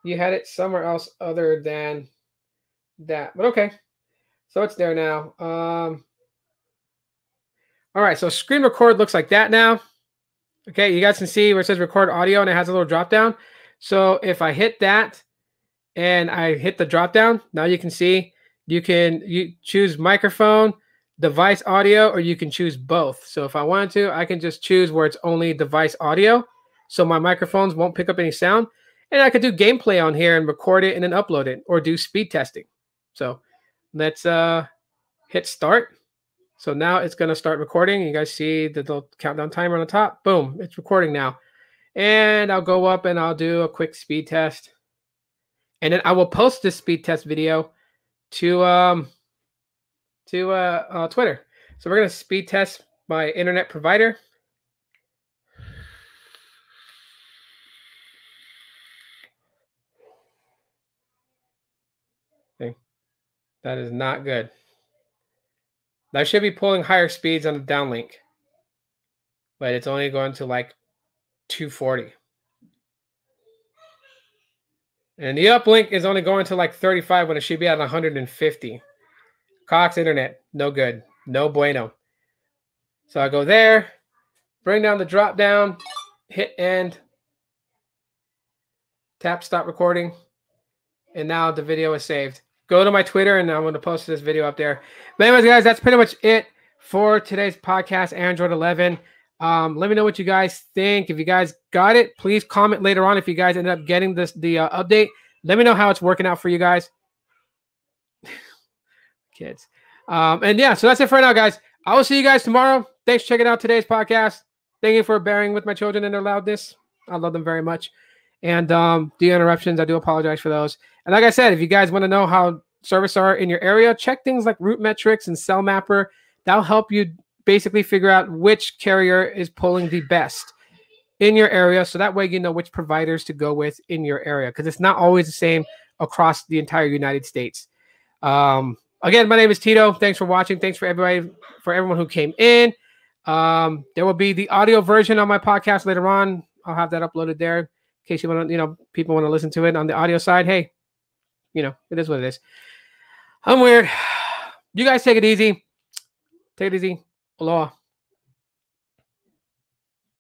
you had it somewhere else other than that, but okay. So it's there now. All right, so screen record looks like that now. Okay, you guys can see where it says record audio and it has a little drop down. So if I hit that and I hit the drop down, now you can see you choose microphone, device audio, or you can choose both. So if I wanted to, I can just choose where it's only device audio. So my microphones won't pick up any sound. And I could do gameplay on here and record it and then upload it or do speed testing. So let's hit start. So now it's going to start recording. You guys see the little countdown timer on the top. Boom, it's recording now. And I'll go up and I'll do a quick speed test. And then I will post this speed test video to Twitter. So we're going to speed test my internet provider. Okay. That is not good. I should be pulling higher speeds on the downlink, but it's only going to like 240. And the uplink is only going to like 35 when it should be at 150. Cox internet, no good, no bueno. So I go there, bring down the drop down, hit end, tap stop recording, and now the video is saved. Go to my Twitter, and I'm going to post this video up there. But anyways, guys, that's pretty much it for today's podcast, Android 11. Let me know what you guys think. If you guys got it, please comment later on. If you guys ended up getting the update, let me know how it's working out for you guys. Kids. And yeah, so that's it for now, guys. I will see you guys tomorrow. Thanks for checking out today's podcast. Thank you for bearing with my children and their loudness. I love them very much. And the interruptions, I do apologize for those. And like I said, if you guys want to know how services are in your area, check things like Route Metrics and Cell Mapper. That'll help you basically figure out which carrier is pulling the best in your area. So that way you know which providers to go with in your area, because it's not always the same across the entire United States. Again, my name is Tito. Thanks for watching. Thanks for everyone who came in. There will be the audio version on my podcast later on. I'll have that uploaded there in case you want to, people want to listen to it on the audio side. Hey, it is what it is. I'm weird. You guys take it easy. Take it easy. Aloha.